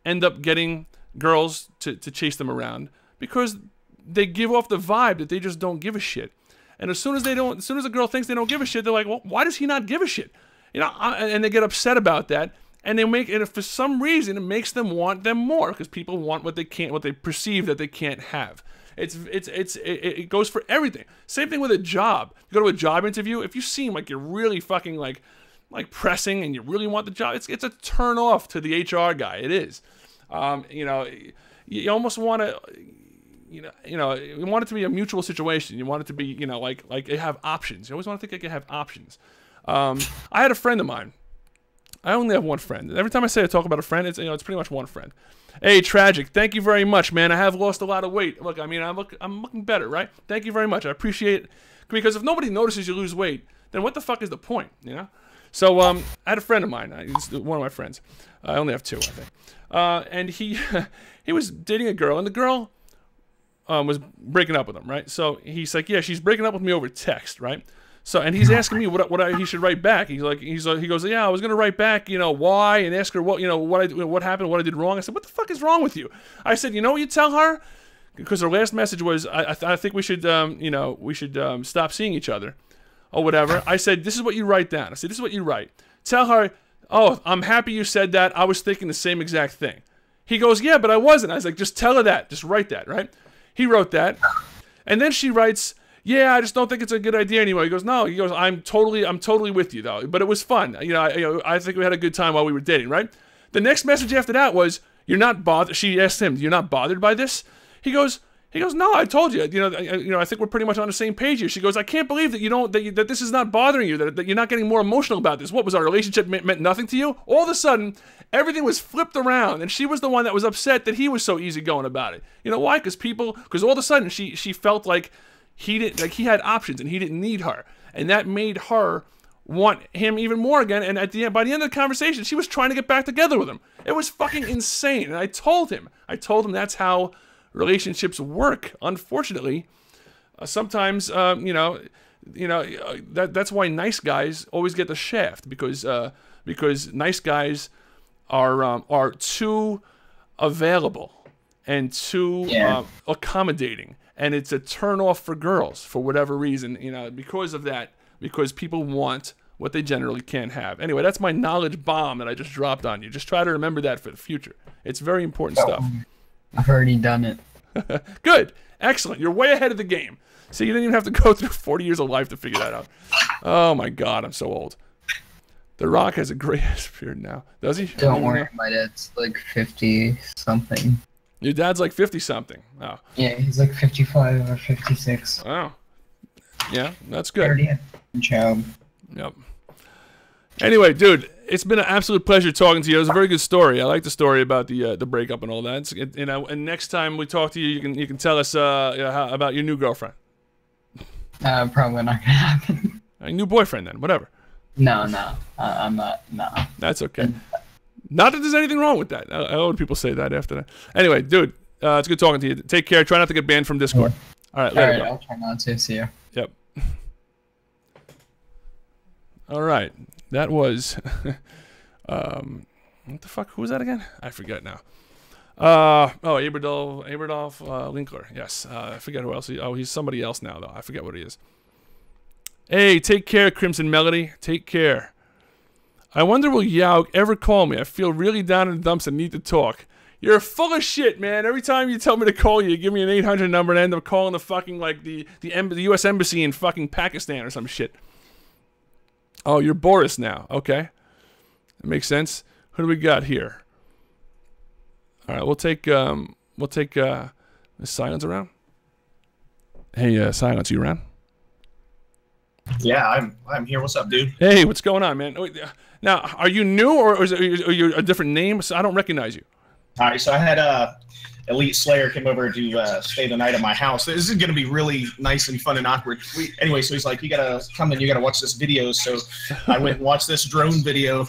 end up getting girls to chase them around, because they give off the vibe that they just don't give a shit. And as soon as a girl thinks they don't give a shit, they're like, well, why does he not give a shit? You know, and they get upset about that, and for some reason it makes them want them more, because people want what they perceive that they can't have. It goes for everything. Same thing with a job. You go to a job interview, if you seem like you're really fucking like pressing and you really want the job, it's a turn off to the HR guy. It is. You know, you almost want to, you want it to be a mutual situation. You want it to be, you know, like you have options. You always want to think like you have options. I had a friend of mine. I only have one friend. Every time I talk about a friend, it's pretty much one friend. Hey, Tragic, thank you very much, man. I have lost a lot of weight. Look, I mean, I'm looking better, right? Thank you very much. I appreciate it, because if nobody notices you lose weight, then what the fuck is the point, you know? So I had a friend of mine. He's one of my friends. I only have two, I think. And he was dating a girl, and the girl was breaking up with him, right? So he's like, yeah, she's breaking up with me over text, right? So, and he's asking me what he should write back. He goes, yeah, I was gonna write back, you know, why, and ask her what happened, what I did wrong. I said, what the fuck is wrong with you? I said, you know what you tell her? Because her last message was, I think we should, stop seeing each other, or whatever. I said, this is what you write down. I said, this is what you write. Tell her, oh, I'm happy you said that. I was thinking the same exact thing. He goes, yeah, but I wasn't. I was like, just tell her that. Just write that, right? He wrote that, and then she writes, yeah, I just don't think it's a good idea anymore. He goes, no. He goes, I'm totally with you though. But it was fun. I think we had a good time while we were dating, right? The next message after that was, you're not bothered. She asked him, you're not bothered by this? He goes, no, I told you. I think we're pretty much on the same page here. She goes, I can't believe that that this is not bothering you. That you're not getting more emotional about this. What was our relationship meant nothing to you? All of a sudden, everything was flipped around, and she was the one that was upset that he was so easygoing about it. You know why? Because all of a sudden she felt like he had options and he didn't need her, and that made her want him even more again. And at the end, by the end of the conversation, she was trying to get back together with him. It was fucking insane. And I told him that's how relationships work. Unfortunately, sometimes that's why nice guys always get the shaft, because nice guys are too available and too accommodating, and it's a turn off for girls for whatever reason, because of that, because people want what they generally can't have. Anyway, that's my knowledge bomb that I just dropped on you. Just try to remember that for the future. It's very important stuff. I've already done it. Good. Excellent. You're way ahead of the game. See, you didn't even have to go through 40 years of life to figure that out. Oh my God, I'm so old. The Rock has a gray ass beard now. Does he? Don't worry, my dad's like 50-something. Your dad's like 50-something. Oh. Yeah, he's like 55 or 56. Oh. Yeah, that's good. Already had a child. Yep. Anyway, dude, it's been an absolute pleasure talking to you. It was a very good story. I like the story about the breakup and all that. And next time we talk to you, you can tell us about your new girlfriend. Probably not gonna happen. A new boyfriend then, whatever. No, I'm not. No. That's okay. Not that there's anything wrong with that. I know people say that after that. Anyway, dude, it's good talking to you. Take care. Try not to get banned from Discord. All right, later. All right, I'll try not to. See you. Yep. All right. That was, what the fuck? Who was that again? I forget now. Aberdolf Linkler. Yes. I forget who else. He's somebody else now, though. I forget what he is. Hey, take care, Crimson Melody. Take care. I wonder will Yauk ever call me? I feel really down in the dumps and need to talk. You're full of shit, man. Every time you tell me to call you, you give me an 800 number and I end up calling the fucking, like, the U.S. Embassy in fucking Pakistan or some shit. Oh, you're Boris now. Okay. That makes sense. Who do we got here? All right, we'll take is Silence around? Hey, Silence, you around? Yeah, I'm here. What's up, dude? Hey, what's going on, man? Now, are you new or are you a different name? So I don't recognize you. All right, so I had Elite Slayer came over to stay the night at my house. This is going to be really nice and fun and awkward. Anyway, so he's like, you got to come and you got to watch this video. So I went and watched this drone video.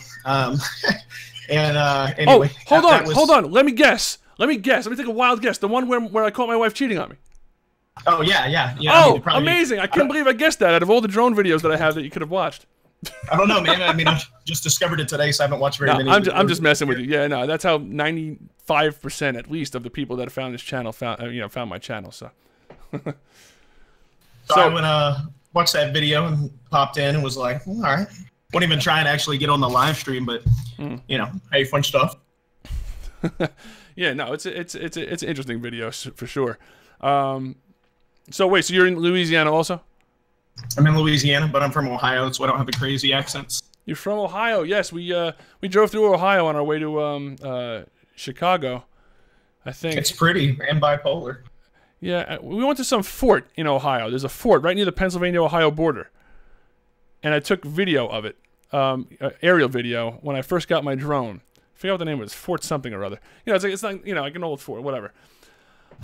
Anyway. Oh, hold on. Let me guess. Let me take a wild guess. The one where I caught my wife cheating on me. Oh, yeah. Oh, I mean, amazing. I can't believe I guessed that out of all the drone videos that I have that you could have watched. I don't know, man. I mean, I just discovered it today, so I haven't watched very many. I'm just messing with you. Yeah, no, that's how 95% at least of the people that have found this channel found my channel. So I went watched that video and popped in and was like, all right. Wasn't even trying to actually get on the live stream, but hey, fun stuff. Yeah, no, it's an interesting video for sure. So wait, so you're in Louisiana also? I'm in Louisiana, but I'm from Ohio, so I don't have the crazy accents. You're from Ohio? Yes, we drove through Ohio on our way to Chicago, I think. It's pretty and bipolar. Yeah, we went to some fort in Ohio. There's a fort right near the Pennsylvania-Ohio border, and I took video of it, aerial video, when I first got my drone. I forget what the name was, Fort something or other. It's like like an old fort, whatever.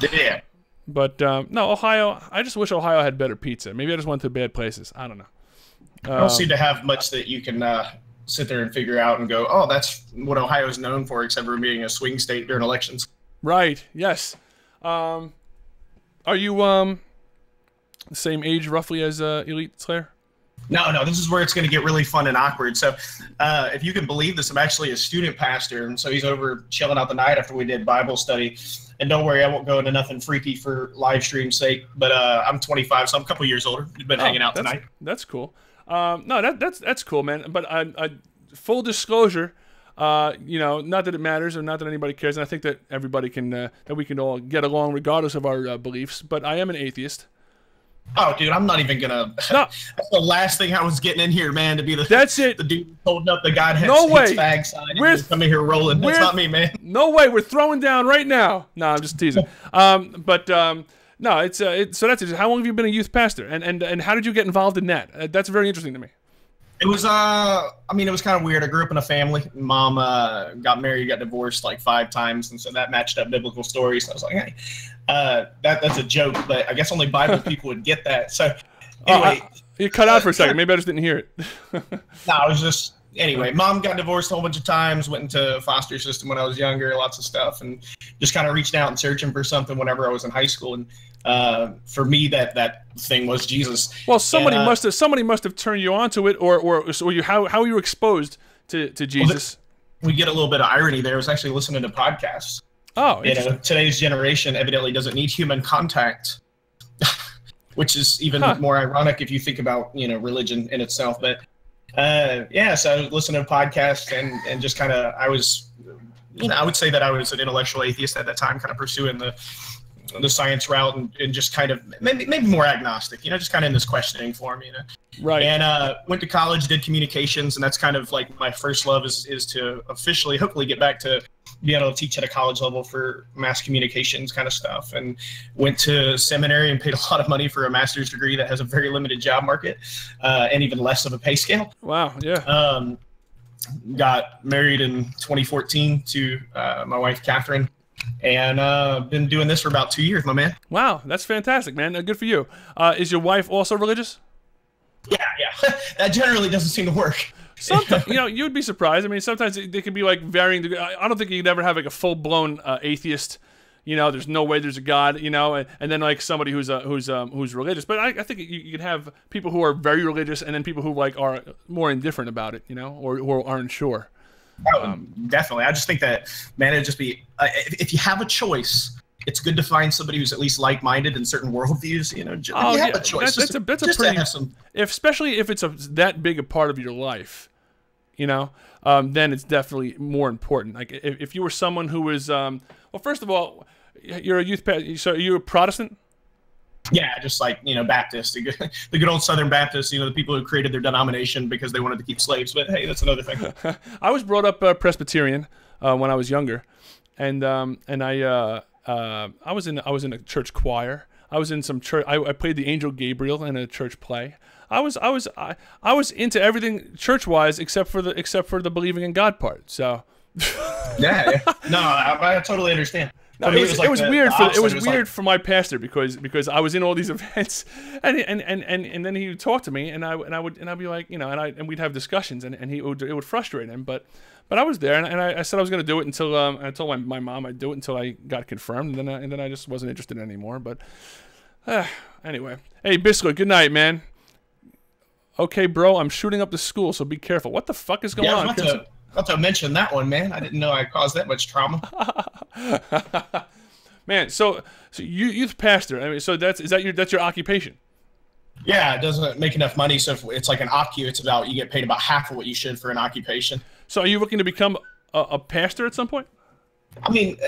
Yeah. But no, Ohio. I just wish Ohio had better pizza. Maybe I just went to bad places. I don't know. I don't seem to have much that you can sit there and figure out and go, oh, that's what Ohio is known for, except for being a swing state during elections. Right. Yes. Are you the same age roughly as Elite Slayer? No. This is where it's going to get really fun and awkward. So, if you can believe this, I'm actually a student pastor, and so he's over chilling out the night after we did Bible study. And don't worry, I won't go into nothing freaky for live stream's sake. But I'm 25, so I'm a couple years older. We've been hanging out tonight. That's cool. No, that's cool, man. But full disclosure, not that it matters or not that anybody cares, and I think that everybody can that we can all get along regardless of our beliefs. But I am an atheist. Oh, dude, I'm not even gonna. No. That's the last thing I was getting in here, man. To be the. That's it. The dude holding up the God hates fag sign. We're coming here rolling. That's not me, man. No way. We're throwing down right now. No, I'm just teasing. No, it's so that's it. How long have you been a youth pastor, and how did you get involved in that? That's very interesting to me. It was I mean, it was kind of weird. I grew up in a family. Mom got married, got divorced like 5 times, and so that matched up biblical stories. So I was like, hey, that's a joke, but I guess only Bible people would get that. So anyway, You cut out for a second. Maybe I just didn't hear it. No, I was just anyway. Mom got divorced a whole bunch of times. Went into foster system when I was younger. Lots of stuff, and just kind of reached out and searching for something whenever I was in high school. And for me, that thing was Jesus. Well, somebody must have turned you onto it, or you how were you exposed to Jesus? Well, we get a little bit of irony there. I was actually listening to podcasts. Oh, today's generation evidently doesn't need human contact, which is even more ironic if you think about religion in itself. But so I was listening to podcasts and just kind of I would say that I was an intellectual atheist at that time, kind of pursuing the science route and just kind of maybe more agnostic, just kind of in this questioning form, Right. And went to college, did communications, and that's kind of like my first love is to officially, hopefully, get back to being able to teach at a college level for mass communications kind of stuff. And went to seminary and paid a lot of money for a master's degree that has a very limited job market and even less of a pay scale. Wow. Yeah. Got married in 2014 to my wife, Catherine. And been doing this for about 2 years, my man. Wow, that's fantastic, man. Good for you. Is your wife also religious? Yeah. That generally doesn't seem to work. Sometimes, you would be surprised. I mean, sometimes they can be like varying. I don't think you could ever have like a full-blown atheist. There's no way there's a God. And then like somebody who's religious. But I think you could have people who are very religious, and then people who like are more indifferent about it. Or who aren't sure. Definitely. I just think that, man, it'd just be if you have a choice, it's good to find somebody who's at least like-minded in certain worldviews. You have a choice. Especially if it's that big a part of your life, then it's definitely more important. Like if you were someone who was, well, first of all, you're a youth pastor. So are you a Protestant? Yeah, just like, Baptist, the good old Southern Baptists, the people who created their denomination because they wanted to keep slaves. But hey, that's another thing. I was brought up Presbyterian when I was younger, and I was in a church choir. I was in some church. I played the Angel Gabriel in a church play. I was into everything church-wise except for the believing in God part. So. Yeah. No, I totally understand. No, it was weird for my pastor because I was in all these events and then he would talk to me and I'd be like, and we'd have discussions and it would frustrate him, but I was there and I said I was going to do it until I told my mom I'd do it until I got confirmed, and then I just wasn't interested anymore. But anyway, hey Biscuit, good night, man. Okay, bro, I'm shooting up the school, so be careful. What the fuck is going on? Not to mention that one, man. I didn't know I caused that much trauma. Man, so youth pastor. I mean, so that's your occupation? Yeah, it doesn't make enough money, so if it's like an occu, it's about you get paid about half of what you should for an occupation. So are you looking to become a pastor at some point? I mean,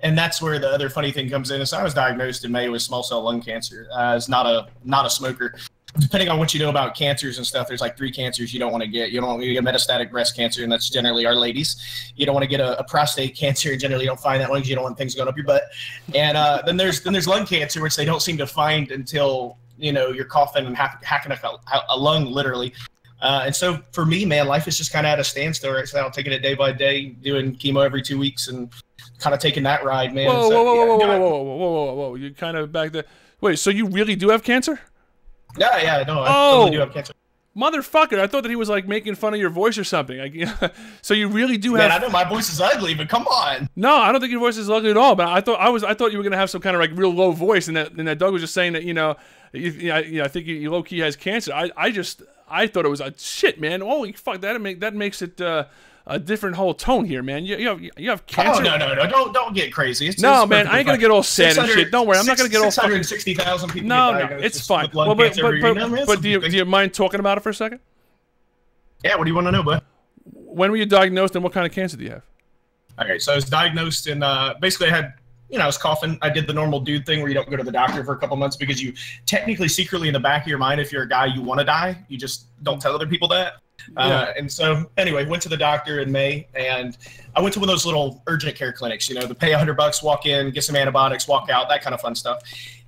and that's where the other funny thing comes in. So I was diagnosed in May with small cell lung cancer. As not a smoker. Depending on what you know about cancers and stuff, there's like 3 cancers you don't want to get. You don't want to get metastatic breast cancer, and that's generally our ladies. You don't want to get a prostate cancer, and generally you don't find that one because you don't want things going up your butt. And then there's lung cancer, which they don't seem to find until you're coughing and hacking a lung literally. And so for me, man, life is just kind of at a standstill right now. I'm taking it day by day, doing chemo every 2 weeks, and kind of taking that ride, man. Whoa! You kind of back there. Wait, so you really do have cancer? Yeah, no, I totally do have cancer. Motherfucker, I thought that he was like making fun of your voice or something. Like, so you really do have. Man, I know my voice is ugly, but come on. No, I don't think your voice is ugly at all. But I thought you were gonna have some kind of like real low voice, and that Doug was just saying that I think you low key has cancer. I thought it was a shit, man. Holy fuck, that makes it a different whole tone here, man. You have cancer. Oh no! Don't get crazy. No, man, I ain't gonna get all sad and shit. Don't worry, I'm not gonna get all. 660,000 people. No, it's fine. Well, but do you mind talking about it for a second? Yeah. What do you want to know, bud? When were you diagnosed, and what kind of cancer do you have? Okay, so I was diagnosed, and basically I had. I was coughing. I did the normal dude thing where you don't go to the doctor for a couple months because you technically secretly in the back of your mind, if you're a guy, you want to die. You just don't tell other people that. And so anyway, went to the doctor in May, and I went to one of those little urgent care clinics, to pay $100, walk in, get some antibiotics, walk out, that kind of fun stuff.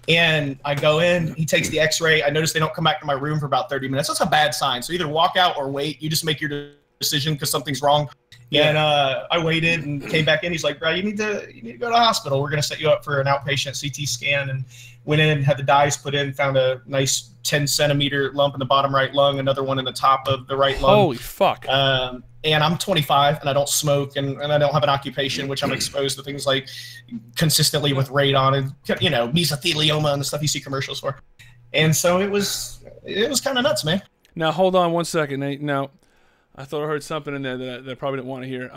And I go in, he takes the x-ray. I notice they don't come back to my room for about 30 minutes. That's a bad sign. So either walk out or wait. You just make your decision because something's wrong. Yeah. And I waited and came back in. He's like, bro, you need to go to the hospital. We're going to set you up for an outpatient CT scan. And went in, had the dyes put in, found a nice 10-centimeter lump in the bottom right lung, another one in the top of the right lung. Holy fuck. And I'm 25 and I don't smoke and I don't have an occupation, which I'm exposed to things like consistently with radon and, you know, mesothelioma and the stuff you see commercials for. And so it was kind of nuts, man. Now, hold on one second, Nate. Now, I thought I heard something in there that I probably didn't want to hear.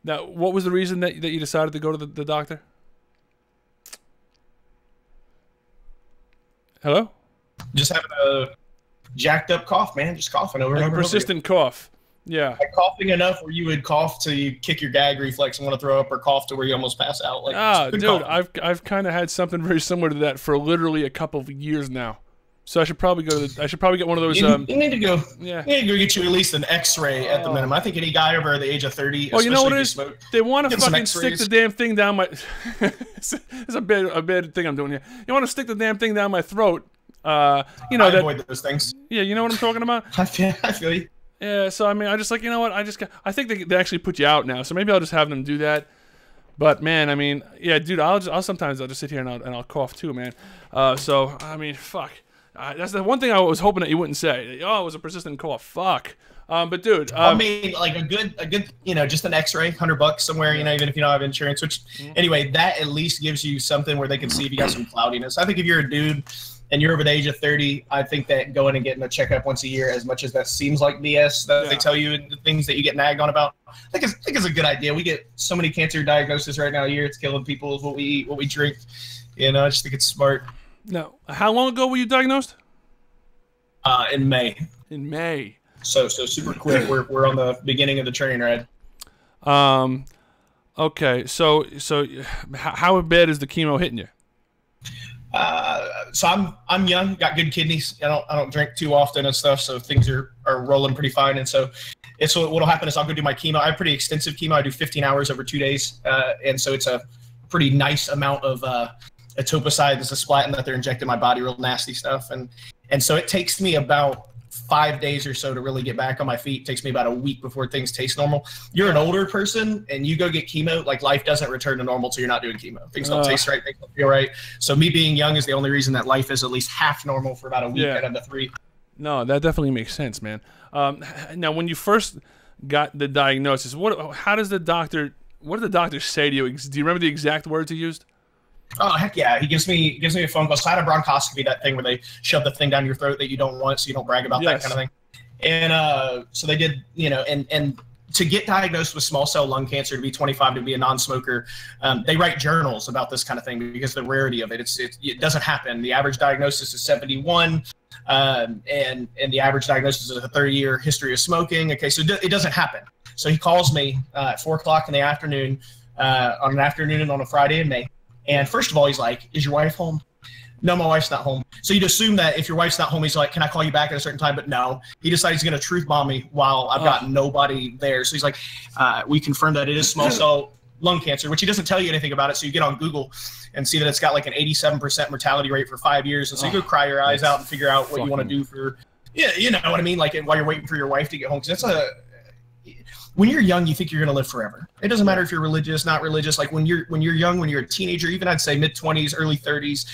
Now, what was the reason that you decided to go to the doctor? Hello? Just having a jacked up cough, man. Just coughing over and over. A persistent cough. Yeah. Like coughing enough where you would cough till you kick your gag reflex and want to throw up, or cough to where you almost pass out. Like, dude, I've kind of had something very similar to that for literally a couple of years now. So I should probably go to I should probably get one of those. You need to go. Yeah. You need to go get you at least an X-ray at the minimum. I think any guy over the age of 30. Well, you know what it is? Smoke, they want to fucking stick the damn thing down my. It's a bad thing I'm doing here. You want to stick the damn thing down my throat. You know, I avoid those things. Yeah, you know what I'm talking about. I feel you. Yeah, so I mean, I just like, you know what? I think they actually put you out now, so maybe I'll just have them do that. But man, I mean, yeah, dude, I'll sometimes just sit here and I'll cough too, man. So I mean, fuck. That's the one thing I was hoping that you wouldn't say. Oh, it was a persistent cough. Fuck. But dude, I mean, like a good, you know, just an X-ray, $100 somewhere, you know, even if you don't have insurance. Which, anyway, that at least gives you something where they can see if you got some cloudiness. I think if you're a dude and you're over the age of 30, I think that going and getting a checkup once a year, as much as that seems like BS that they tell you and the things that you get nagged on about, I think it's a good idea. We get so many cancer diagnoses right now a year. It's killing people. Is what we eat, what we drink. You know, I just think it's smart. No. How long ago were you diagnosed? In May. In May. So super quick. We're on the beginning of the train ride. Okay. So how bad is the chemo hitting you? So I'm young, got good kidneys. I don't drink too often and stuff, so things are rolling pretty fine. And so it's what'll happen is I'll go do my chemo. I have pretty extensive chemo. I do 15 hours over 2 days, and so it's a pretty nice amount of etoposide, this is splatin that they're injecting in my body, real nasty stuff. And so it takes me about 5 days or so to really get back on my feet. It takes me about a week before things taste normal. You're an older person and you go get chemo, like life doesn't return to normal till you're not doing chemo. Things don't taste right, things don't feel right. So me being young is the only reason that life is at least half normal for about a week out of the 3. No, that definitely makes sense, man. Now, when you first got the diagnosis, what did the doctor say to you? Do you remember the exact words he used? Oh, heck yeah. He gives me a phone call. So I had a bronchoscopy, that thing where they shove the thing down your throat that you don't want so you don't brag about that kind of thing. And so they did, you know, and to get diagnosed with small cell lung cancer, to be 25, to be a non-smoker, they write journals about this kind of thing because of the rarity of it. It doesn't happen. The average diagnosis is 71, and the average diagnosis is a 30-year history of smoking. Okay, so it doesn't happen. So he calls me at 4 o'clock in the afternoon, on an afternoon on a Friday in May. And first of all, he's like, is your wife home? No, my wife's not home. So you'd assume that if your wife's not home, he's like, can I call you back at a certain time? But no, he decides he's going to truth bomb me while I've got nobody there. So he's like, we confirmed that it is small cell lung cancer, which he doesn't tell you anything about it. So you get on Google and see that it's got like an 87% mortality rate for 5 years. And so you go cry your eyes out and figure out what you want to do for, you know what I mean? Like while you're waiting for your wife to get home. Because when you're young, you think you're going to live forever. It doesn't matter if you're religious, not religious. Like when you're young, when you're a teenager, even I'd say mid-20s, early 30s,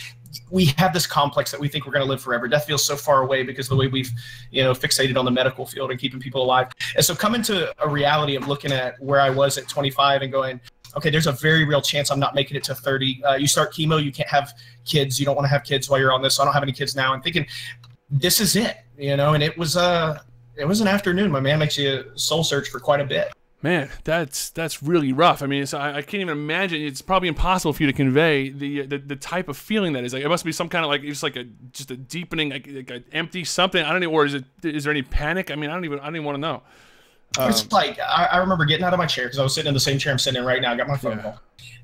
we have this complex that we think we're going to live forever. Death feels so far away because of the way we've, you know, fixated on the medical field and keeping people alive. And so coming to a reality of looking at where I was at 25 and going, okay, there's a very real chance I'm not making it to 30. You start chemo, you can't have kids. You don't want to have kids while you're on this. So I don't have any kids now. I'm thinking, this is it, you know, and it was an afternoon. My man makes you soul search for quite a bit. Man, that's really rough. I mean, I can't even imagine. It's probably impossible for you to convey the type of feeling that is. Like, it must be some kind of like just a deepening, like an empty something. I don't know. Or is there any panic? I mean, I don't even want to know. It's like I remember getting out of my chair because I was sitting in the same chair I'm sitting in right now. I got my phone call.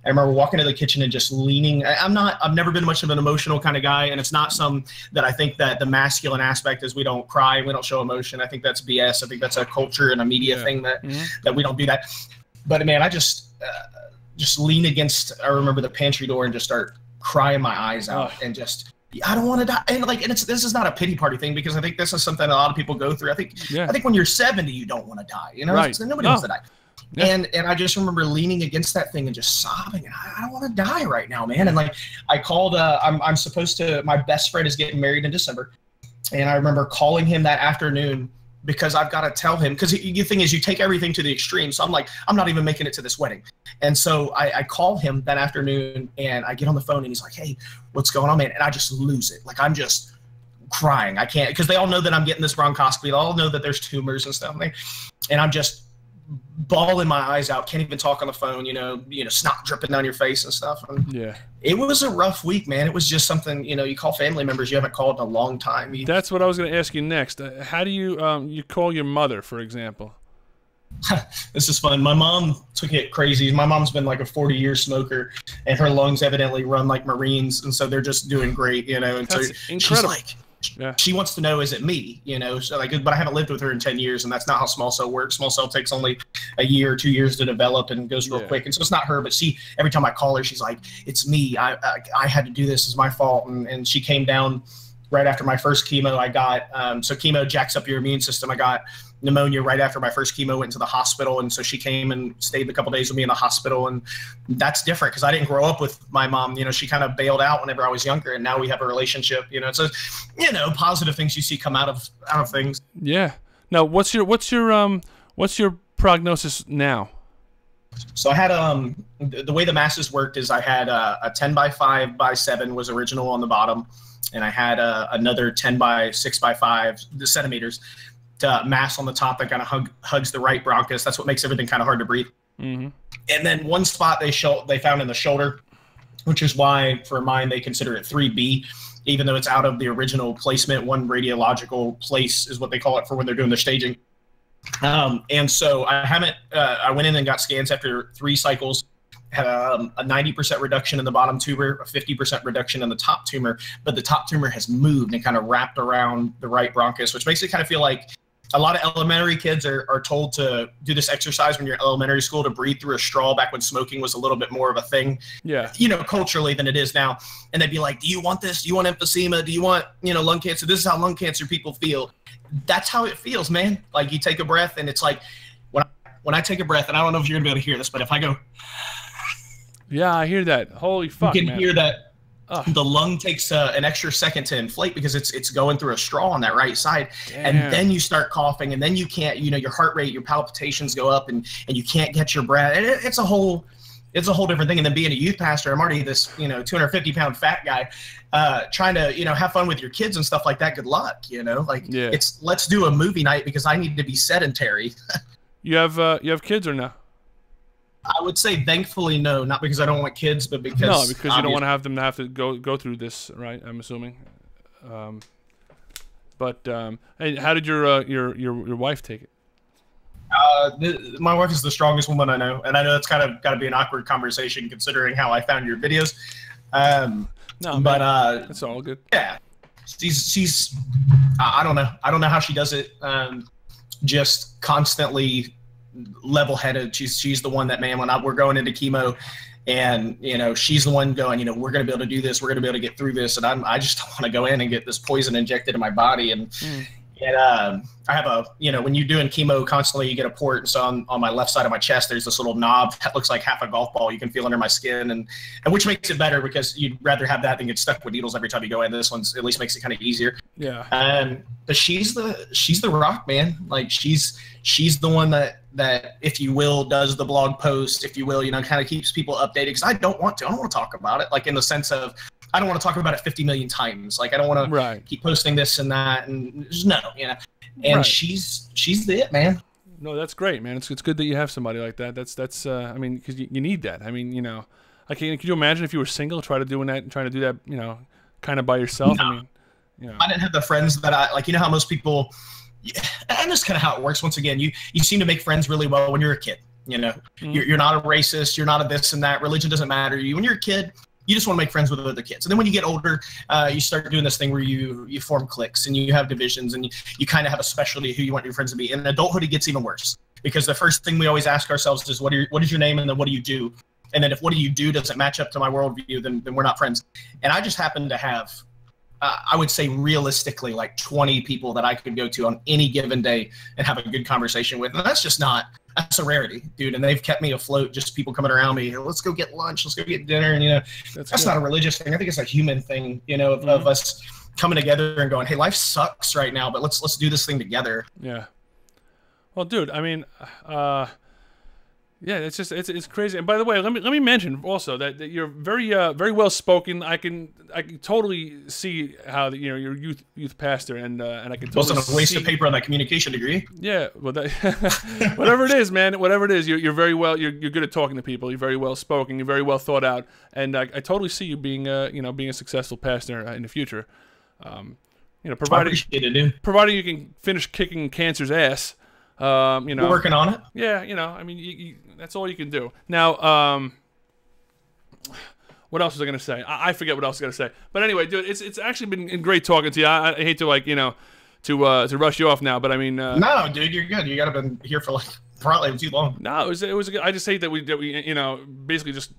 I remember walking to the kitchen and just leaning. I've never been much of an emotional kind of guy, and it's not some that I think that the masculine aspect is we don't cry, we don't show emotion. I think that's BS. I think that's a culture and a media thing that we don't do that. But man, I just lean against. I remember the pantry door and just start crying my eyes out and just I don't want to die. And like, and this is not a pity party thing, because I think this is something a lot of people go through. I think when you're 70, you don't want to die. You know, right. So nobody wants to die. Yeah. And I just remember leaning against that thing and just sobbing. And I don't want to die right now, man. And like, I called. I'm supposed to. My best friend is getting married in December, and I remember calling him that afternoon, because I've got to tell him, because the thing is, you take everything to the extreme. So I'm like, I'm not even making it to this wedding. And so I call him that afternoon, and I get on the phone, and he's like, hey, what's going on, man? And I just lose it. Like, I'm just crying. I can't, because they all know that I'm getting this bronchoscopy. They all know that there's tumors and stuff. And I'm just bawling my eyes out. Can't even talk on the phone, you know, snot dripping down your face and stuff. And yeah. It was a rough week, man. It was just something, you call family members you haven't called in a long time. That's what I was going to ask you next. How do you you call your mother, for example? This is fun. My mom took it crazy. My mom's been like a 40-year smoker, and her lungs evidently run like Marines, and so they're just doing great, And That's so incredible. she's like, she wants to know, is it me? So like, but I haven't lived with her in 10 years, and that's not how small cell works. Small cell takes only a year or 2 years to develop and goes real quick. And so it's not her, but every time I call her, she's like, it's me. I had to do this. It's my fault. And she came down right after my first chemo. I got, so chemo jacks up your immune system. I got pneumonia right after my first chemo, went to the hospital. And so she came and stayed a couple days with me in the hospital. And that's different, because I didn't grow up with my mom. She kind of bailed out whenever I was younger, and now we have a relationship, So, positive things you see come out of things. Yeah. Now, what's your prognosis now? So I had the way the masses worked is I had a 10 by 5 by 7 was original on the bottom, and I had another 10 by 6 by 5 centimeters mass on the top that kind of hugs the right bronchus. That's what makes everything kind of hard to breathe. Mm-hmm. And then one spot they found in the shoulder, which is why for mine they consider it 3B, even though it's out of the original placement. One radiological place is what they call it for when they're doing their staging. And so I went in and got scans after 3 cycles, had a 90% reduction in the bottom tumor, a 50% reduction in the top tumor, but the top tumor has moved and kind of wrapped around the right bronchus, which makes it kind of feel like a lot of elementary kids are told to do this exercise when you're in elementary school, to breathe through a straw, back when smoking was a little bit more of a thing, culturally, than it is now. And they'd be like, do you want this? Do you want emphysema? Do you want, lung cancer? This is how lung cancer people feel. That's how it feels, man. Like, you take a breath, and it's like, when I take a breath, and I don't know if you're gonna be able to hear this, but if I go, yeah, I hear that. Holy fuck, you can man. hear that. The lung takes an extra second to inflate, because it's going through a straw on that right side. Damn. And then you start coughing, and then you can't, your heart rate, your palpitations go up, and you can't get your breath. And it's a whole different thing. And then being a youth pastor, I'm already this 250-pound fat guy, trying to have fun with your kids and stuff like that. Good luck, It's let's do a movie night, because I need to be sedentary. You have kids or no? I would say thankfully no, not because I don't want kids, but because you don't want to have them have to go through this, right? I'm assuming. Hey, how did your wife take it? My wife is the strongest woman I know, and I know it's kind of got to be an awkward conversation considering how I found your videos. It's all good. Yeah, she's I don't know how she does it. Just constantly level-headed. She's the one that, man, when we're going into chemo, and she's the one going, we're gonna be able to do this, we're gonna be able to get through this, and I just don't want to go in and get this poison injected in my body. And I have when you're doing chemo constantly, you get a port, and so on my left side of my chest there's this little knob that looks like half a golf ball you can feel under my skin, and which makes it better, because you'd rather have that than get stuck with needles every time you go in. This one's at least makes it kind of easier. But she's the rock, man. Like, she's the one that if you will does the blog post, if you will, kind of keeps people updated, because I don't want to talk about it, like, in the sense of I don't want to talk about it 50 million times. Like, I don't want to keep posting this and that, and just no, and she's the it, man. No, that's great, man. It's good that you have somebody like that. That's I mean, because you need that. I mean, like, could you imagine if you were single, trying to do that, kind of by yourself? No. I mean, I didn't have the friends that I like. How most people, and that's kind of how it works. Once again, you seem to make friends really well when you're a kid. You're not a racist. You're not a this and that. Religion doesn't matter to you. When you're a kid, you just want to make friends with other kids. And then when you get older, you start doing this thing where you form cliques, and you have divisions, and you kind of have a specialty who you want your friends to be. In adulthood, it gets even worse, because the first thing we always ask ourselves is, what is your name, and then what do you do? And then if what do you do doesn't match up to my worldview, then we're not friends. And I just happen to have I would say realistically like 20 people that I could go to on any given day and have a good conversation with. And that's just not, that's a rarity, dude. And they've kept me afloat, just people coming around me. Let's go get lunch. Let's go get dinner. And, you know, that's not a religious thing. I think it's a human thing, you know, of us coming together and going, hey, life sucks right now, but let's do this thing together. Yeah. Well, dude, I mean, yeah, it's just it's crazy. And by the way, let me mention also that you're very well spoken. I can totally see how you're youth pastor, and I can totally wasn't a waste of paper on that communication degree. Yeah, well, that, whatever it is, man, whatever it is, you're very well. You're good at talking to people. You're very well spoken. You're very well thought out, and I totally see you being being a successful pastor in the future. Provided you can finish kicking cancer's ass. We're working on it. Yeah, I mean, that's all you can do. Now, what else was I gonna say? I forget what else I was gonna say. But anyway, dude, it's actually been great talking to you. I hate to to rush you off now, but I mean, no, dude, you're good. You gotta been here for probably too long. No, it was. I just hate that we basically just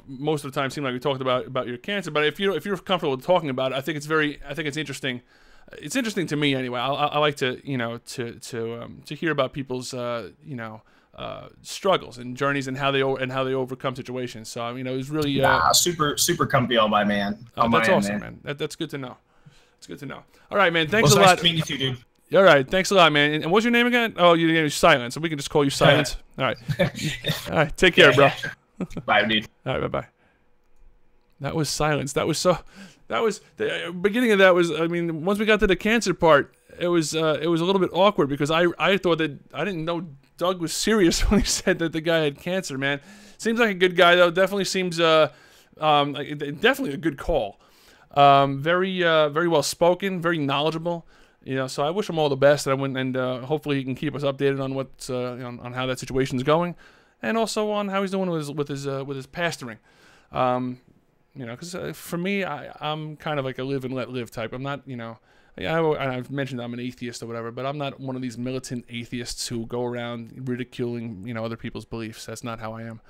most of the time seemed like we talked about your cancer. But if you're comfortable with talking about it, I think it's interesting. It's interesting to me anyway. I like to to hear about people's struggles and journeys and how they overcome situations. So I mean, it was really super comfy on my man. That's awesome, man. That's good to know. It's good to know. All right, man. Thanks a lot. Nice to meet you too, dude. All right, thanks a lot, man. And what's your name again? Oh, your name is Silence, so we can just call you Silence. All right. All right. Take care, bro. Bye, dude. All right, bye. That was Silence. That was the beginning of that was. I mean, once we got to the cancer part, it was a little bit awkward because I thought that I didn't know Doug was serious when he said that the guy had cancer. Man, seems like a good guy though. Definitely seems definitely a good call. Very well spoken, very knowledgeable. So I wish him all the best, and hopefully he can keep us updated on what's on how that situation's going, and also on how he's doing with his pastoring. Because for me, I'm kind of like a live and let live type. I'm not, I've mentioned I'm an atheist or whatever, but I'm not one of these militant atheists who go around ridiculing, other people's beliefs. That's not how I am.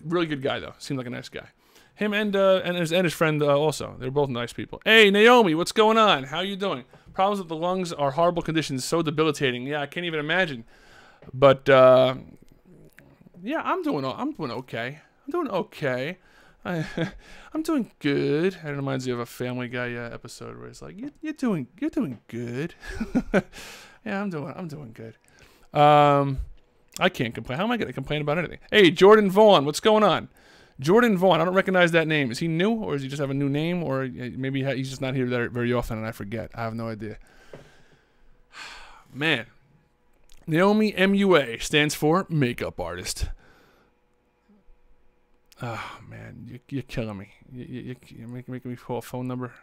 Really good guy though. Seemed like a nice guy. Him and his friend also. They're both nice people. Hey, Naomi, what's going on? How you doing? Problems with the lungs are horrible conditions, so debilitating. Yeah, I can't even imagine. But yeah, I'm doing okay. I'm doing good. It reminds you of a Family Guy episode where it's like, you're doing good. Yeah, I'm doing good. I can't complain. How am I going to complain about anything? Hey, Jordan Vaughn, what's going on? Jordan Vaughn, I don't recognize that name. Is he new, or does he just have a new name, or maybe he's just not here very often and I forget? I have no idea. Man. Naomi MUA stands for makeup artist. Oh, man, you're killing me. You're making me call a phone number.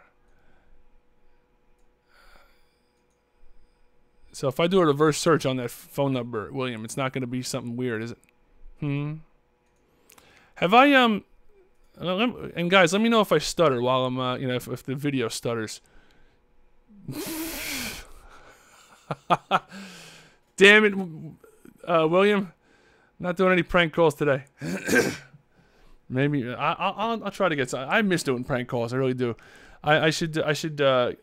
So if I do a reverse search on that phone number, William, it's not going to be something weird, is it? Have I and guys, let me know if I stutter while I'm if the video stutters. Damn it, William, not doing any prank calls today. Maybe I'll try to get some. I miss doing prank calls. I really do. I should come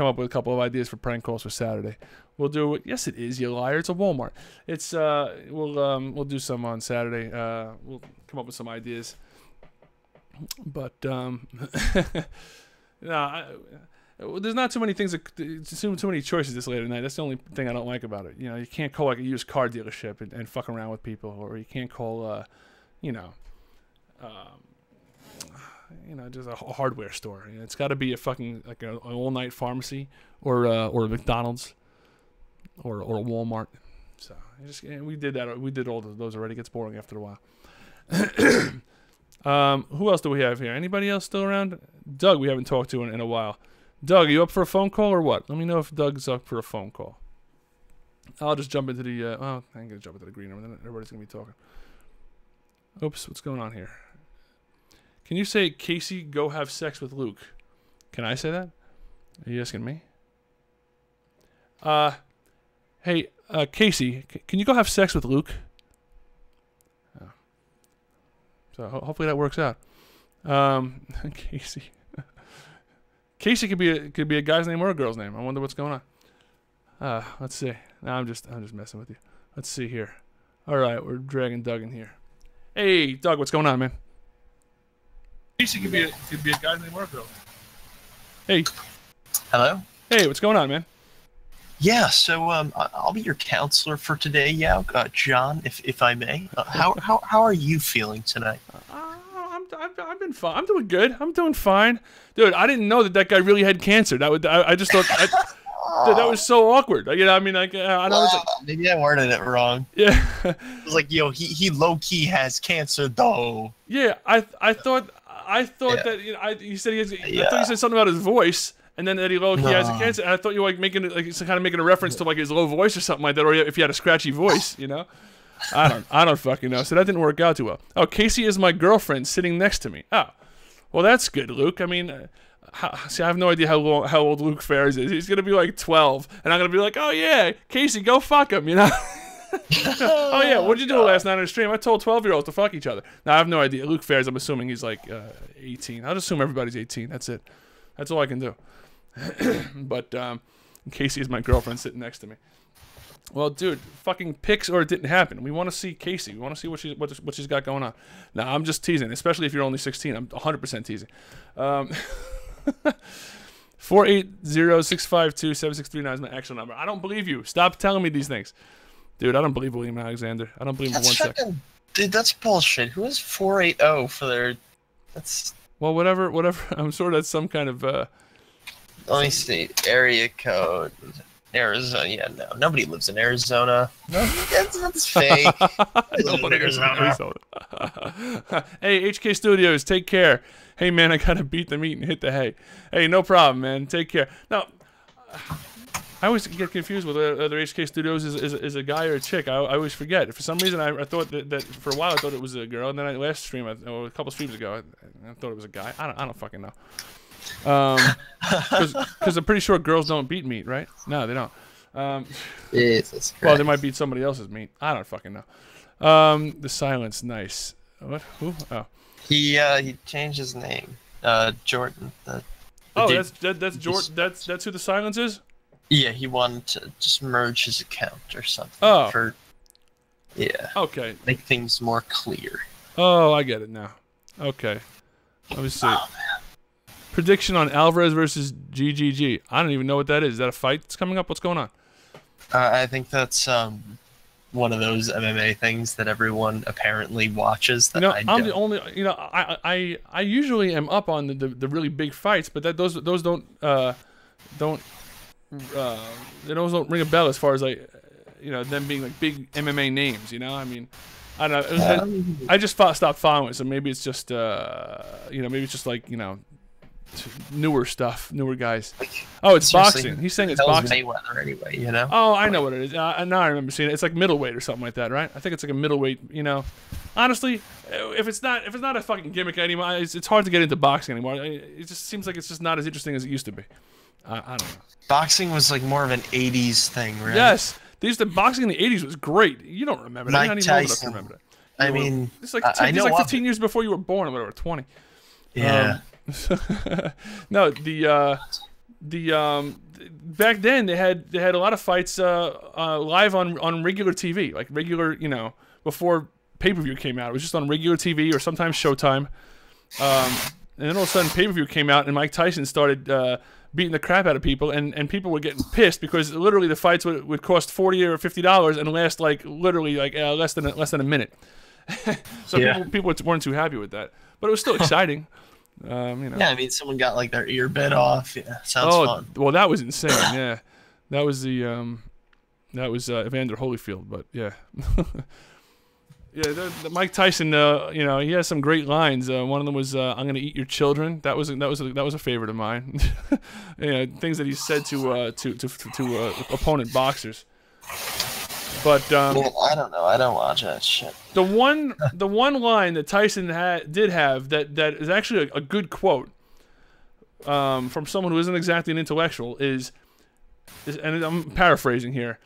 up with a couple of ideas for prank calls for Saturday. We'll do it. Yes, it is, you liar. It's a Walmart. It's we'll do some on Saturday. We'll come up with some ideas. But there's not too many things. Too many choices this late at night. That's the only thing I don't like about it. You can't call like a used car dealership and fuck around with people, or you can't call just a hardware store. It's got to be a fucking like an all-night pharmacy or a McDonald's or a Walmart. So we did that. We did all those already. It gets boring after a while. Who else do we have here? Anybody else still around? Doug, we haven't talked to in a while. Doug, are you up for a phone call or what? Let me know if Doug's up for a phone call. I'll just jump into the. I'm gonna jump into the green room. Then everybody's gonna be talking. Oops, what's going on here? Can you say, Casey, go have sex with Luke? Can I say that? Are you asking me? Hey, Casey, can you go have sex with Luke? Oh. So hopefully that works out. Casey. Casey could be a guy's name or a girl's name. I wonder what's going on. Let's see. No, I'm just messing with you. Let's see here. All right, we're dragging Doug in here. Hey, Doug, what's going on, man? Casey could be a guy's name or a girl's name. Hey. Hello. Hey, what's going on, man? Yeah, so I'll be your counselor for today, John, if I may. How are you feeling tonight? I've been fine. I'm doing good. I'm doing fine, dude. I didn't know that guy really had cancer. I just thought dude, that was so awkward. I mean, I was like, maybe I worded it wrong. Yeah, it was like, yo, he low key has cancer though. Yeah, I thought that you said I thought you said something about his voice. And then that he has a cancer, and I thought you were like making a reference to like his low voice or something like that, or if he had a scratchy voice, you know. I don't fucking know. So that didn't work out too well. Oh, Casey is my girlfriend sitting next to me. Oh, well that's good, Luke. I mean, see, I have no idea how old Luke Fares is. He's gonna be like 12, and I'm gonna be like, oh yeah, Casey, go fuck him, you know. Oh yeah, what'd you do last night on the stream? I told 12-year-olds to fuck each other. Now I have no idea. Luke Fares, I'm assuming he's like 18. I'll just assume everybody's 18. That's it. That's all I can do. But Casey is my girlfriend sitting next to me. Well, dude, fucking pics or it didn't happen. We want to see Casey. We want to see what she's got going on. Now, I'm just teasing, especially if you're only 16. I'm 100% teasing. 480-652-7639 is my actual number. I don't believe you. Stop telling me these things. Dude, I don't believe William Alexander. I don't believe him for 1 second. Dude, that's bullshit. Who is 480 for their... That's... Well, whatever. I'm sure that's some kind of... Let me see. Area code. Arizona. Yeah, no. Nobody lives in Arizona. No, that's fake. Nobody lives in Arizona. Hey, HK Studios, take care. Hey, man, I gotta beat the meat and hit the hay. Hey, no problem, man. Take care. Now, I always get confused with whether HK Studios is a guy or a chick. I always forget. For some reason, I thought that for a while I thought it was a girl, and then last stream, or a couple streams ago, I thought it was a guy. I don't fucking know. Because I'm pretty sure girls don't beat meat, right? No, they don't. Jesus Christ. Well, they might beat somebody else's meat. I don't fucking know. The silence, nice. What? Who? Oh. He changed his name. Jordan. That's Jordan. That's who the silence is. Yeah, he wanted to just merge his account or something. Oh. Yeah. Okay. Make things more clear. Oh, I get it now. Okay. Let me see. Oh, man. Prediction on Alvarez versus GGG. I don't even know what that is. Is that a fight that's coming up? What's going on? I think that's one of those MMA things that everyone apparently watches. That I'm the only. I usually am up on the really big fights, but those don't ring a bell as far as like them being like big MMA names. I mean, I don't know. I just stopped following it, so maybe it's just maybe it's just like newer stuff, newer guys. Oh, it's boxing. He's saying it's boxing. Mayweather anyway, Oh, I know what it is. Now I remember seeing it. It's like middleweight or something like that, right? I think it's like a middleweight. Honestly, if it's not a fucking gimmick anymore, it's hard to get into boxing anymore. It just seems like it's just not as interesting as it used to be. I don't know. Boxing was like more of an '80s thing, right? Yes, boxing in the '80s was great. You don't remember that. Mike Not even Tyson. old enough to remember that. It's like I know 15 years before you were born, or whatever, 20. Yeah. No, back then they had a lot of fights live on regular TV, like regular, before pay-per-view came out. It was just on regular TV or sometimes Showtime. And then all of a sudden pay-per-view came out and Mike Tyson started beating the crap out of people, and people were getting pissed because literally the fights would cost $40 or $50 and last like literally like less than a minute. So yeah. people weren't too happy with that, but it was still exciting. Yeah, I mean, someone got like their ear bit off. Yeah, sounds fun. Well, that was insane. Yeah, that was Evander Holyfield. But yeah, yeah. Mike Tyson. He has some great lines. One of them was, "I'm gonna eat your children." That was a favorite of mine. Things that he said to opponent boxers. But I don't know. I don't watch that shit. The one line that Tyson did have that is actually a good quote from someone who isn't exactly an intellectual is, and I'm paraphrasing here,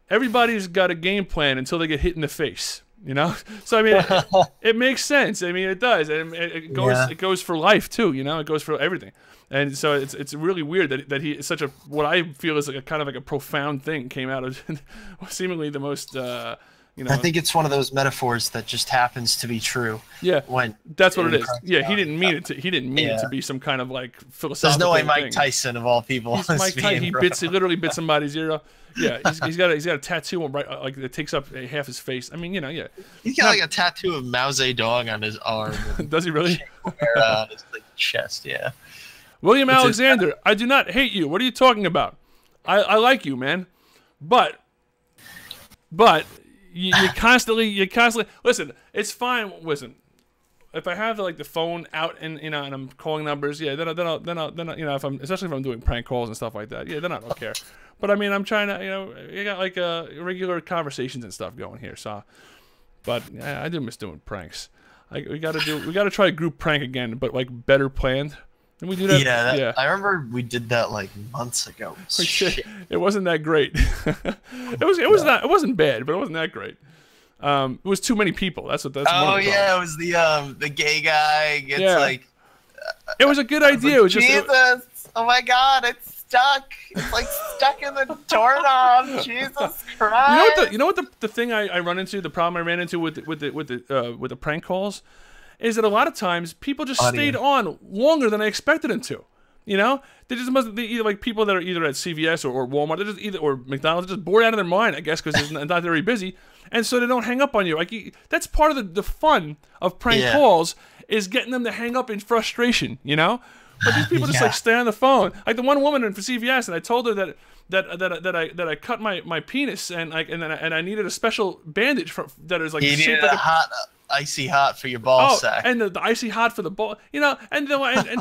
everybody's got a game plan until they get hit in the face. You know, so I mean, it makes sense. I mean, it does, and it goes for life too. You know, it goes for everything, and so it's really weird that he such a what I feel is like a kind of like a profound thing came out of seemingly the most. You know, I think it's one of those metaphors that just happens to be true. Yeah, when that's what it is. Yeah, he didn't mean it to. He didn't mean it to be some kind of like philosophical. There's no way Mike thing. Tyson of all people. He's Mike Tyson. He literally bit somebody's ear off. Yeah, he's got a tattoo on right like that takes up half his face. I mean, you know, yeah. He's got like a tattoo of Mao Zedong on his arm. Does he really? On his like, chest, yeah. William Alexander, I do not hate you. What are you talking about? I like you, man. But you constantly listen. It's fine. Listen, if I have like the phone out and you know and I'm calling numbers, yeah, then I'll you know especially if I'm doing prank calls and stuff like that, yeah, then I don't care. But I mean, I'm trying to, you know, you got like regular conversations and stuff going here, so. But yeah, I do miss doing pranks. We gotta try a group prank again, but like better planned. And we do that. Yeah, I remember we did that like months ago. It wasn't that great. It wasn't bad, but it wasn't that great. It was too many people. That's. Oh yeah, it was the gay guy gets like. It was a good idea. It was just. Jesus! Oh my God! It's stuck. It's like stuck in the doorknob. Jesus Christ! You know what the thing I run into, the problem I ran into with the prank calls, is that a lot of times people just stayed on longer than I expected them to. You know, they either like people that are either at CVS or Walmart, they're just or McDonald's, they're just bored out of their mind, I guess, because they're not very busy, and so they don't hang up on you. Like that's part of the fun of prank calls is getting them to hang up in frustration. You know. But these people just like stay on the phone. Like the one woman for CVS, and I told her that I cut my penis and I needed a special bandage that is like shaped like icy hot for your ball sack. And the icy hot for the ball, you know, and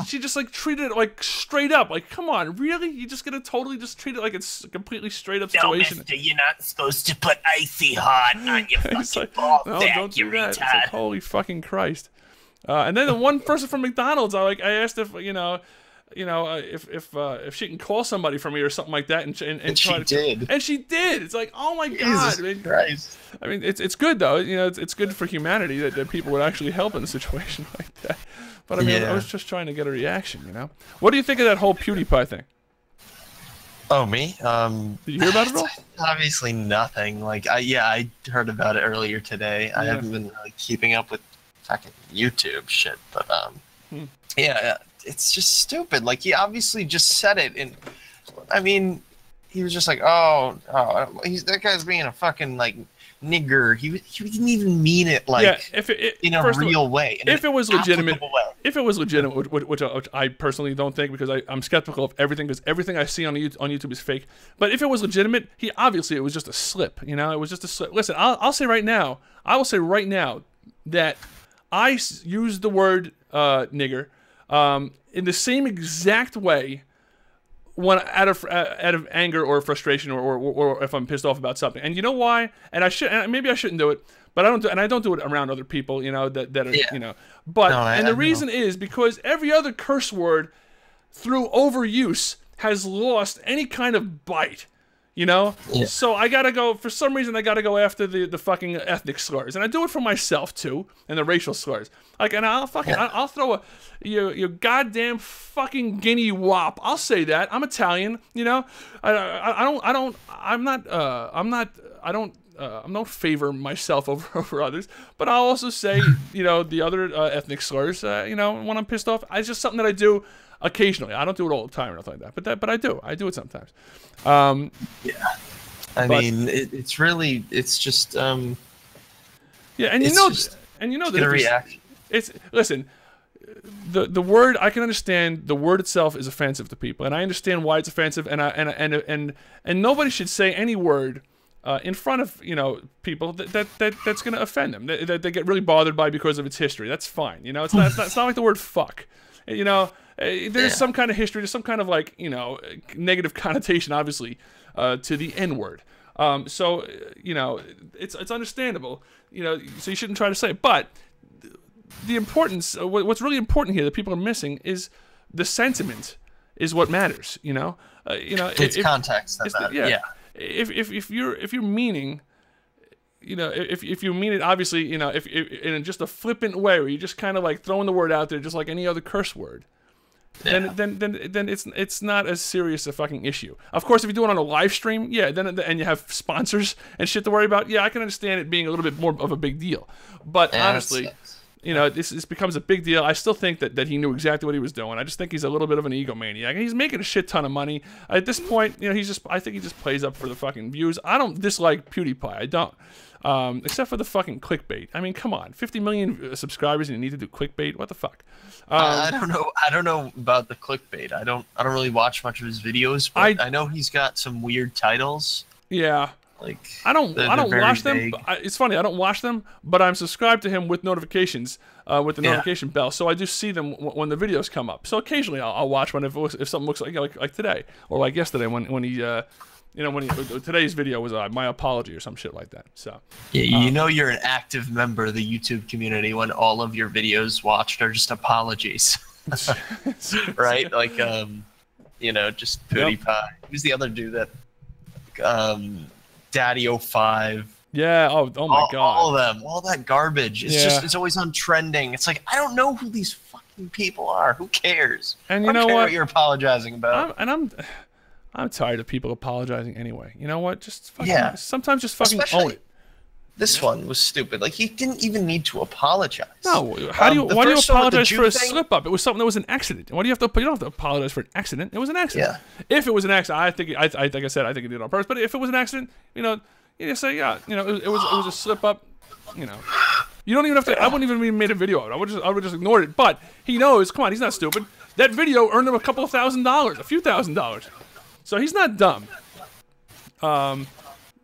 she just like treated it like straight up. Like, come on, really? You just gonna totally just treat it like it's a completely straight up situation? No, mister, you're not supposed to put icy hot on your fucking ball sack. Don't do that. It's like, holy fucking Christ. And then the one person from McDonald's, I asked if if she can call somebody for me or something like that, and she did. And she did. It's like, oh my God, Jesus Christ. I mean, it's good though. You know, it's good for humanity that people would actually help in a situation like that. But I mean, I was just trying to get a reaction. You know, what do you think of that whole PewDiePie thing? Oh, me? Did you hear about it at all? Obviously nothing. Like, I heard about it earlier today. I haven't been really keeping up with fucking YouTube shit, but yeah, it's just stupid. Like, he obviously just said it, and I mean, he was just like, that guy's being a fucking like nigger. He didn't even mean it like in a real way. If it was legitimate, which I personally don't think, because I'm skeptical of everything, because everything I see on YouTube is fake. But if it was legitimate, it was just a slip. You know, it was just a slip. Listen, I'll say right now, that I use the word nigger in the same exact way when out of anger or frustration or if I'm pissed off about something. And you know why? And maybe I shouldn't do it, but I don't do it around other people, you know, that are, you know. But the reason is because every other curse word through overuse has lost any kind of bite. You know, so I gotta go. For some reason, I gotta go after the fucking ethnic slurs, and I do it for myself too, and the racial slurs. Like, and I'll throw your goddamn fucking guinea wop. I'll say that. I'm Italian. You know, I don't favor myself over others, but I'll also say, you know, the other ethnic slurs. You know, when I'm pissed off, it's just something that I do occasionally. I don't do it all the time or nothing like that, but I do it sometimes. I mean, it's just and you know the reaction. Listen, the word, I can understand the word itself is offensive to people, and I understand why it's offensive, and nobody should say any word in front of, you know, people that's going to offend them, that they get really bothered by because of its history. That's fine. You know, it's not like the word fuck. You know, there's some kind of history, there's some kind of, like, you know, negative connotation, obviously, to the N-word. So, you know, it's understandable, you know, so you shouldn't try to say it. But the importance, what's really important here that people are missing is the sentiment is what matters, you know? It's context. If you're meaning, you know, if you mean it, obviously, you know, if in just a flippant way where you're just kind of like throwing the word out there, just like any other curse word, then it's not as serious a fucking issue. Of course, if you do it on a live stream, yeah, then and you have sponsors and shit to worry about, yeah, I can understand it being a little bit more of a big deal. But honestly, you know, this becomes a big deal. I still think that he knew exactly what he was doing. I just think he's a little bit of an egomaniac. And he's making a shit ton of money. At this point, you know, I think he just plays up for the fucking views. I don't dislike PewDiePie. I don't. Except for the fucking clickbait. I mean, come on. 50 million subscribers and you need to do clickbait? What the fuck? I don't know. I don't know about the clickbait. I don't really watch much of his videos, but I know he's got some weird titles. Yeah. Like I don't watch them. It's funny. I don't watch them, but I'm subscribed to him with notifications, with the notification bell, so I do see them when the videos come up. So occasionally I'll watch one if something looks like today or like yesterday when he today's video was my apology or some shit like that. So yeah, you know you're an active member of the YouTube community when all of your videos watched are just apologies, right? Like you know, just PewDiePie. Who's the other dude that Daddy05. Yeah. Oh my God. All of them. All that garbage. It's just it's always on trending. It's like I don't know who these fucking people are. Who cares? And you know what you're apologizing about? I'm tired of people apologizing anyway. You know what? Just fucking sometimes just fucking own it. This one was stupid. Like he didn't even need to apologize. No. Why do you apologize for a slip up? It was something that was an accident. Why do you have to? You don't have to apologize for an accident. It was an accident. Yeah. If it was an accident, I think I said I think it did on purpose. But if it was an accident, you know, you just say it was a slip up. You know, you don't even have to. I wouldn't even made a video of it. I would just ignored it. But he knows. Come on, he's not stupid. That video earned him a couple of $1,000, a few $1,000. So he's not dumb.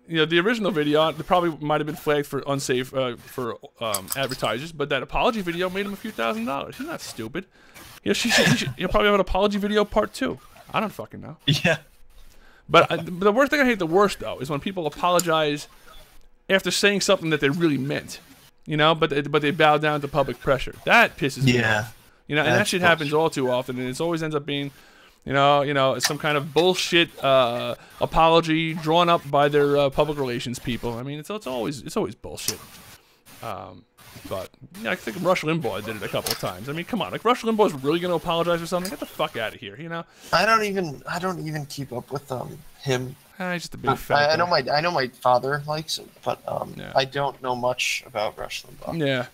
You know, the original video probably might have been flagged for unsafe for advertisers, but that apology video made him a few $1,000s. He's not stupid. He'll probably have an apology video part 2. I don't fucking know. Yeah. But the worst thing I hate the worst though is when people apologize after saying something that they really meant. You know, but they bow down to public pressure. That pisses me off. You know, and that shit happens all too often, and it always ends up being. You know, some kind of bullshit apology drawn up by their public relations people. I mean, it's always bullshit. But yeah, I think Rush Limbaugh did it a couple of times. I mean, come on, like Rush Limbaugh's really gonna apologize for something? Get the fuck out of here, you know? I don't even keep up with him. He's just a big fat I know my father likes him, but I don't know much about Rush Limbaugh. Yeah,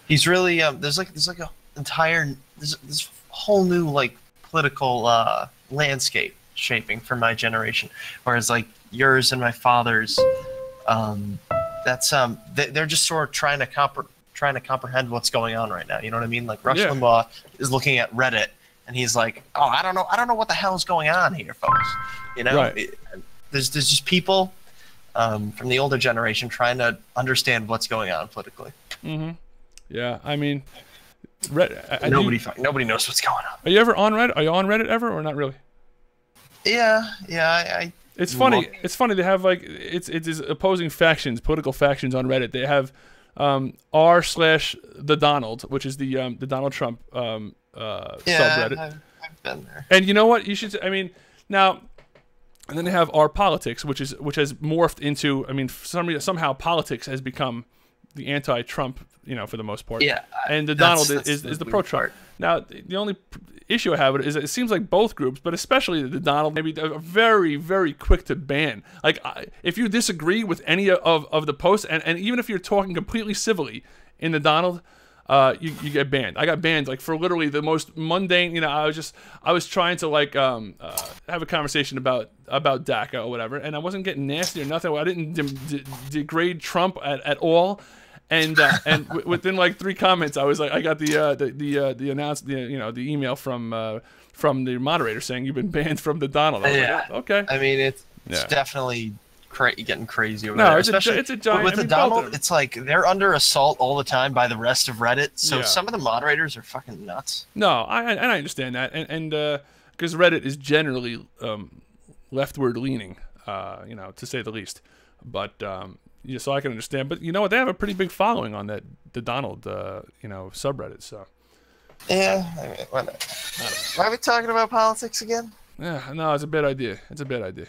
he's really there's like a entire this whole new like political landscape shaping for my generation, whereas like yours and my father's, that's they're just sort of trying to comprehend what's going on right now. You know what I mean? Like Rush Limbaugh is looking at Reddit and he's like, oh, I don't know what the hell is going on here, folks. You know, there's just people from the older generation trying to understand what's going on politically. Mm-hmm. Yeah, I mean. Nobody knows what's going on. Are you ever on Reddit? Are you on Reddit ever or not really? Yeah. It's funny. It's funny. They have like it is opposing factions, political factions on Reddit. They have r/the Donald, which is the Donald Trump subreddit. I've been there. And you know what? You should. I mean, now. And then they have r politics, which has morphed into. I mean, somehow politics has become the anti-Trump, you know, for the most part. Yeah. And the Donald is the pro-Trump. Now, the only issue I have with it is it seems like both groups, but especially the Donald, maybe are very, very quick to ban. Like, if you disagree with any of the posts, and even if you're talking completely civilly in the Donald, you get banned. I got banned like for literally the most mundane. You know, I was trying to like have a conversation about DACA or whatever, and I wasn't getting nasty or nothing. I didn't degrade Trump at all. And within like 3 comments, I was like, I got the email from the moderator saying you've been banned from the Donald. I was like, oh, okay. I mean, it's definitely getting crazy over there. No, it's a giant. With the Donald, it's like they're under assault all the time by the rest of Reddit. So some of the moderators are fucking nuts. No, I understand that, and because Reddit is generally leftward leaning, you know, to say the least, but. Yeah, so I can understand, but you know what? They have a pretty big following on the Donald, you know, subreddit. So. Yeah, I mean, why are we talking about politics again? Yeah, no, it's a bad idea. It's a bad idea.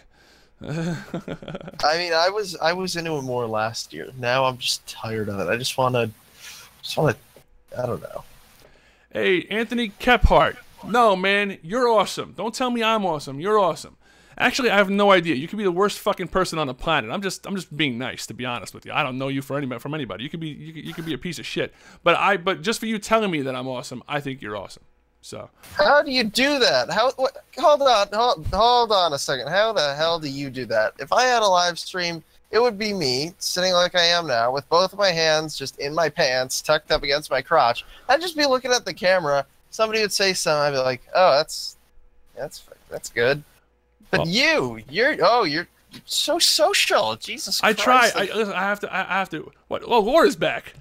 I mean, I was into it more last year. Now I'm just tired of it. I just wanna, I don't know. Hey, Anthony Kephart. No, man, you're awesome. Don't tell me I'm awesome. You're awesome. Actually, I have no idea. You could be the worst fucking person on the planet. I'm just being nice, to be honest with you. I don't know you from anybody. You could be a piece of shit. But just for you telling me that I'm awesome, I think you're awesome. So. How do you do that? Hold on a second. How the hell do you do that? If I had a live stream, it would be me sitting like I am now, with both of my hands just in my pants, tucked up against my crotch. I'd just be looking at the camera. Somebody would say something. I'd be like, "Oh, that's good." But well, you're so social. Jesus Christ. I try. I have to. What? Oh, Laura's back.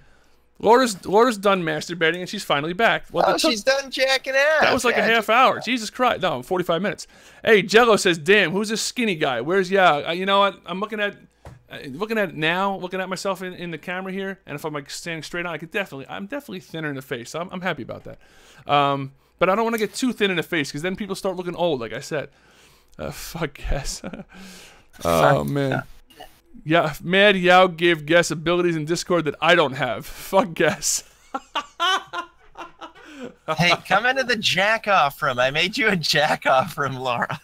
Laura's done masturbating and she's finally back. Well, she's done jacking ass. That was like a half hour. Jesus Christ. No, 45 minutes. Hey, Jello says, "Damn, who's this skinny guy? Where's Yao?" You know what? I'm looking at it now, looking at myself in the camera here, and if I'm like standing straight on, I'm definitely thinner in the face. So I'm happy about that. But I don't want to get too thin in the face because then people start looking old, like I said. Fuck Guess. Oh, man. Yeah, Mad Yao gave Guess abilities in Discord that I don't have. Fuck Guess. Hey, come into the jack-off room. I made you a jack-off room, Laura.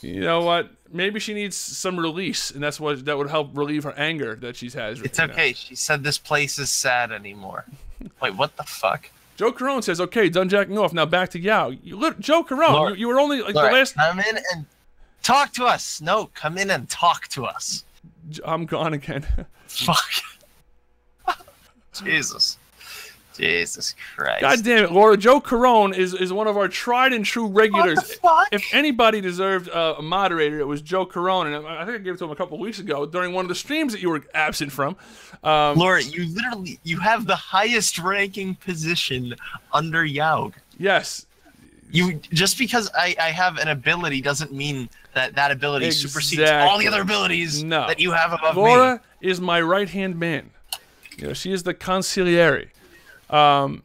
You know what? Maybe she needs some release, and that would help relieve her anger that she has. It's okay. Now. She said this place is sad anymore. Wait, what the fuck? Joe Carone says, "Okay, done jacking off. Now back to Yao." Joe Carone, you were only like Laura, the last. Come in and talk to us. No, come in and talk to us. I'm gone again. Fuck. Jesus Christ. God damn it, Laura. Joe Carone is one of our tried and true regulars. What the fuck? If anybody deserved a moderator, it was Joe Carone, and I think I gave it to him a couple of weeks ago during one of the streams that you were absent from. Laura, you have the highest ranking position under Yaug. Yes. You just because I have an ability doesn't mean that ability supersedes all the other abilities that you have above me. Laura is my right-hand man. You know, she is the consigliere. Well,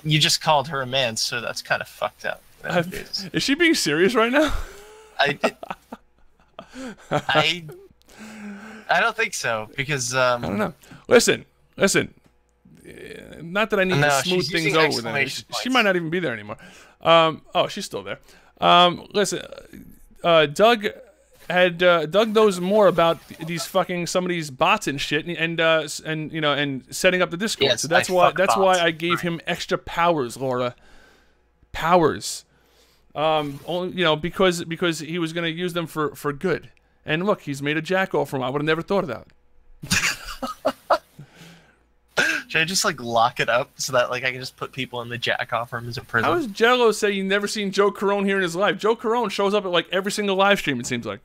you just called her a man, so that's kind of fucked up. Is she being serious right now? I don't think so, because I don't know. Listen. Not that I need to smooth things over with her. She might not even be there anymore. Oh, she's still there. Listen, Doug knows more about some of these bots and shit, and setting up the Discord. Yes, so that's why I gave him extra powers, Laura. Powers. Only because he was gonna use them for good. And look, he's made a jack off from. I would have never thought of that. Should I just like lock it up so that like I can just put people in the jack off room as a prison? How does Jello say you never seen Joe Carone here in his life? Joe Carone shows up at like every single live stream, it seems like.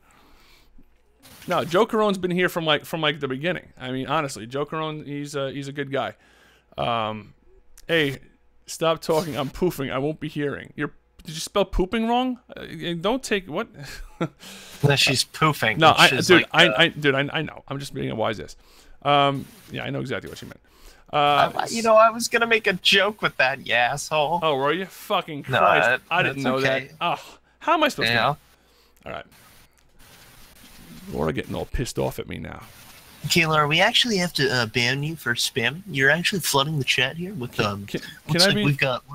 No, Joe Carone's been here from the beginning. I mean, honestly, Joe Carone, he's a good guy. Hey, stop talking. I'm poofing. I won't be hearing. Did you spell pooping wrong? Don't take what? No, she's poofing. No, I know. I'm just being a wise ass. Yeah, I know exactly what she meant. I was gonna make a joke with that, you asshole. Oh, were you? Fucking Christ! No, I didn't know that. Oh, how am I supposed to know? All right. Laura getting all pissed off at me now. Okay, Laura, we actually have to ban you for spam. You're actually flooding the chat here with we've got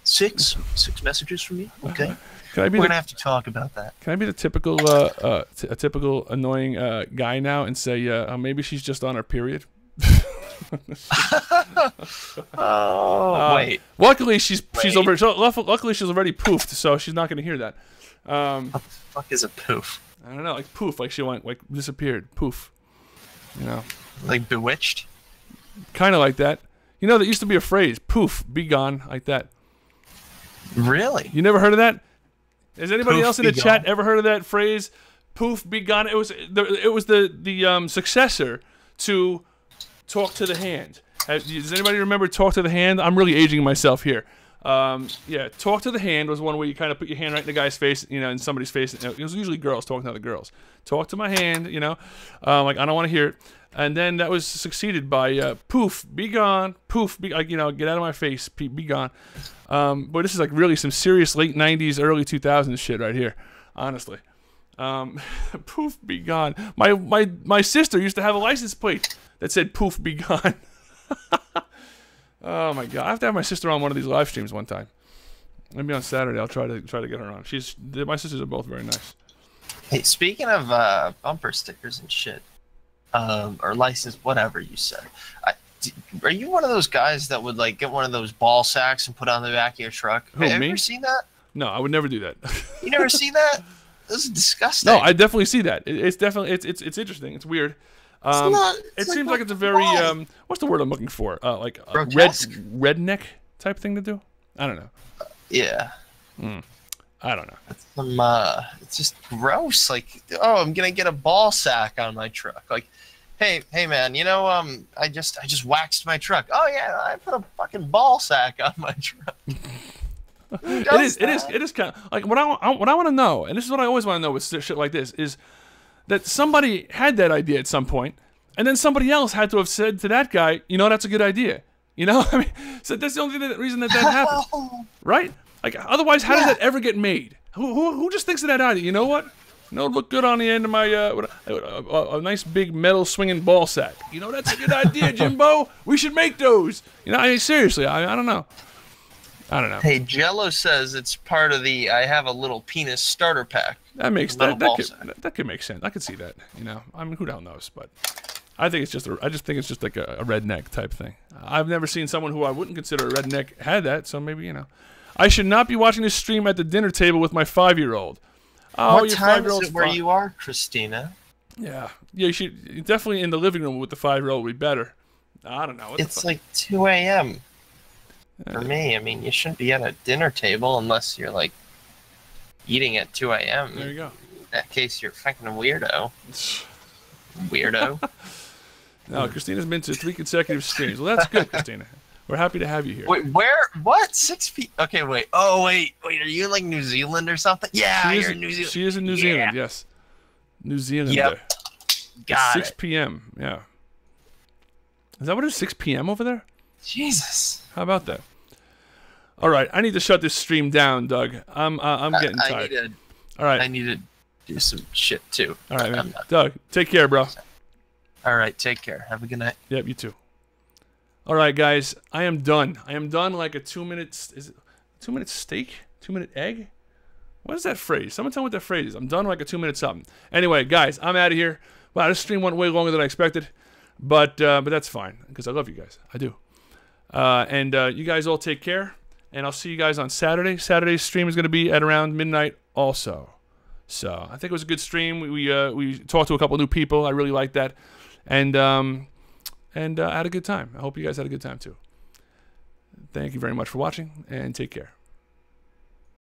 6 messages from you. Okay. We're gonna have to talk about that. Can I be the typical typical annoying guy now and say maybe she's just on her period? Wait. Luckily she's already poofed, so she's not gonna hear that. What the fuck is a poof? I don't know, like poof, like she went like disappeared, poof. You know, like bewitched. Kind of like that. You know, there used to be a phrase, poof, be gone, like that. Really? You never heard of that? Has anybody else in the chat ever heard of that phrase? Poof, be gone. It was the successor to talk to the hand. Does anybody remember talk to the hand? I'm really aging myself here. Yeah, talk to the hand was one where you kind of put your hand right in the guy's face, in somebody's face. It was usually girls talking to other girls. Talk to my hand, like I don't want to hear it. And then that was succeeded by poof, be gone, poof, get out of my face, be gone. But this is like really some serious late 90s, early 2000s shit right here, honestly. Poof, be gone. My sister used to have a license plate that said "Poof, be gone." Oh my god! I have to have my sister on one of these live streams one time. Maybe on Saturday I'll try to get her on. My sisters are both very nice. Hey, speaking of bumper stickers and shit, or license, whatever you said, are you one of those guys that would like get one of those ball sacks and put on the back of your truck? Who, have me? you ever seen that? No, I would never do that. You never seen that? This is disgusting. No, I definitely see that. It's definitely it's interesting. It's weird. It seems like it's a very what's the word I'm looking for? Like a redneck type thing to do. I don't know. Yeah. I don't know. It's just gross. Like, oh, I'm gonna get a ball sack on my truck. Like, hey man, you know, I just waxed my truck. Oh yeah, I put a fucking ball sack on my truck. It is kind of like what I want to know, and this is what I always want to know with shit like this, is that somebody had that idea at some point, and then somebody else had to have said to that guy, you know, that's a good idea. You know, I mean, so that's the only reason that happens, right? Like, otherwise, how does that ever get made? Who just thinks of that idea? You know what? You know, it'd look good on the end of my a nice big metal swinging ball sack. You know, that's a good idea, Jimbo. We should make those. You know, I mean, seriously, I don't know. I don't know. Hey, Jello says it's part of the I have a little penis starter pack. That makes that could make sense. I could see that. You know, I mean, who the hell knows? But I think it's just I just think it's just like a redneck type thing. I've never seen someone who I wouldn't consider a redneck had that. So maybe, you know, I should not be watching this stream at the dinner table with my 5-year-old. Oh, what time is it where you are, Christina? Yeah, you should definitely in the living room with the 5-year-old would be better. I don't know. It's like 2 a.m. For me. I mean, you shouldn't be at a dinner table unless you're like eating at 2 a.m. There you go. In that case, you're a fucking weirdo. Weirdo. No, Christina's been to 3 consecutive streams. Well, that's good, Christina. We're happy to have you here. Wait, where? What? 6 p. Okay, wait. Oh, wait. Are you in like New Zealand or something? Yeah, you're in New Zealand. She is in New Zealand. Yes, New Zealander. Yep. Got 6 p.m. Yeah. Is that what it is? 6 p.m. over there? Jesus. How about that? All right, I need to shut this stream down, Doug. I'm getting tired. All right. I need to do some shit too. All right, man. Doug, take care, bro. All right, take care. Have a good night. Yep, you too. All right, guys, I am done. I am done like a 2-minute. Is it 2-minute steak? 2-minute egg? What is that phrase? Someone tell me what that phrase is. I'm done like a 2-minute something. Anyway, guys, I'm out of here. Wow, this stream went way longer than I expected, but that's fine because I love you guys. I do. And you guys all take care. And I'll see you guys on Saturday. Saturday's stream is going to be at around midnight also. So I think it was a good stream. We talked to a couple new people. I really liked that. And had a good time. I hope you guys had a good time too. Thank you very much for watching, and take care.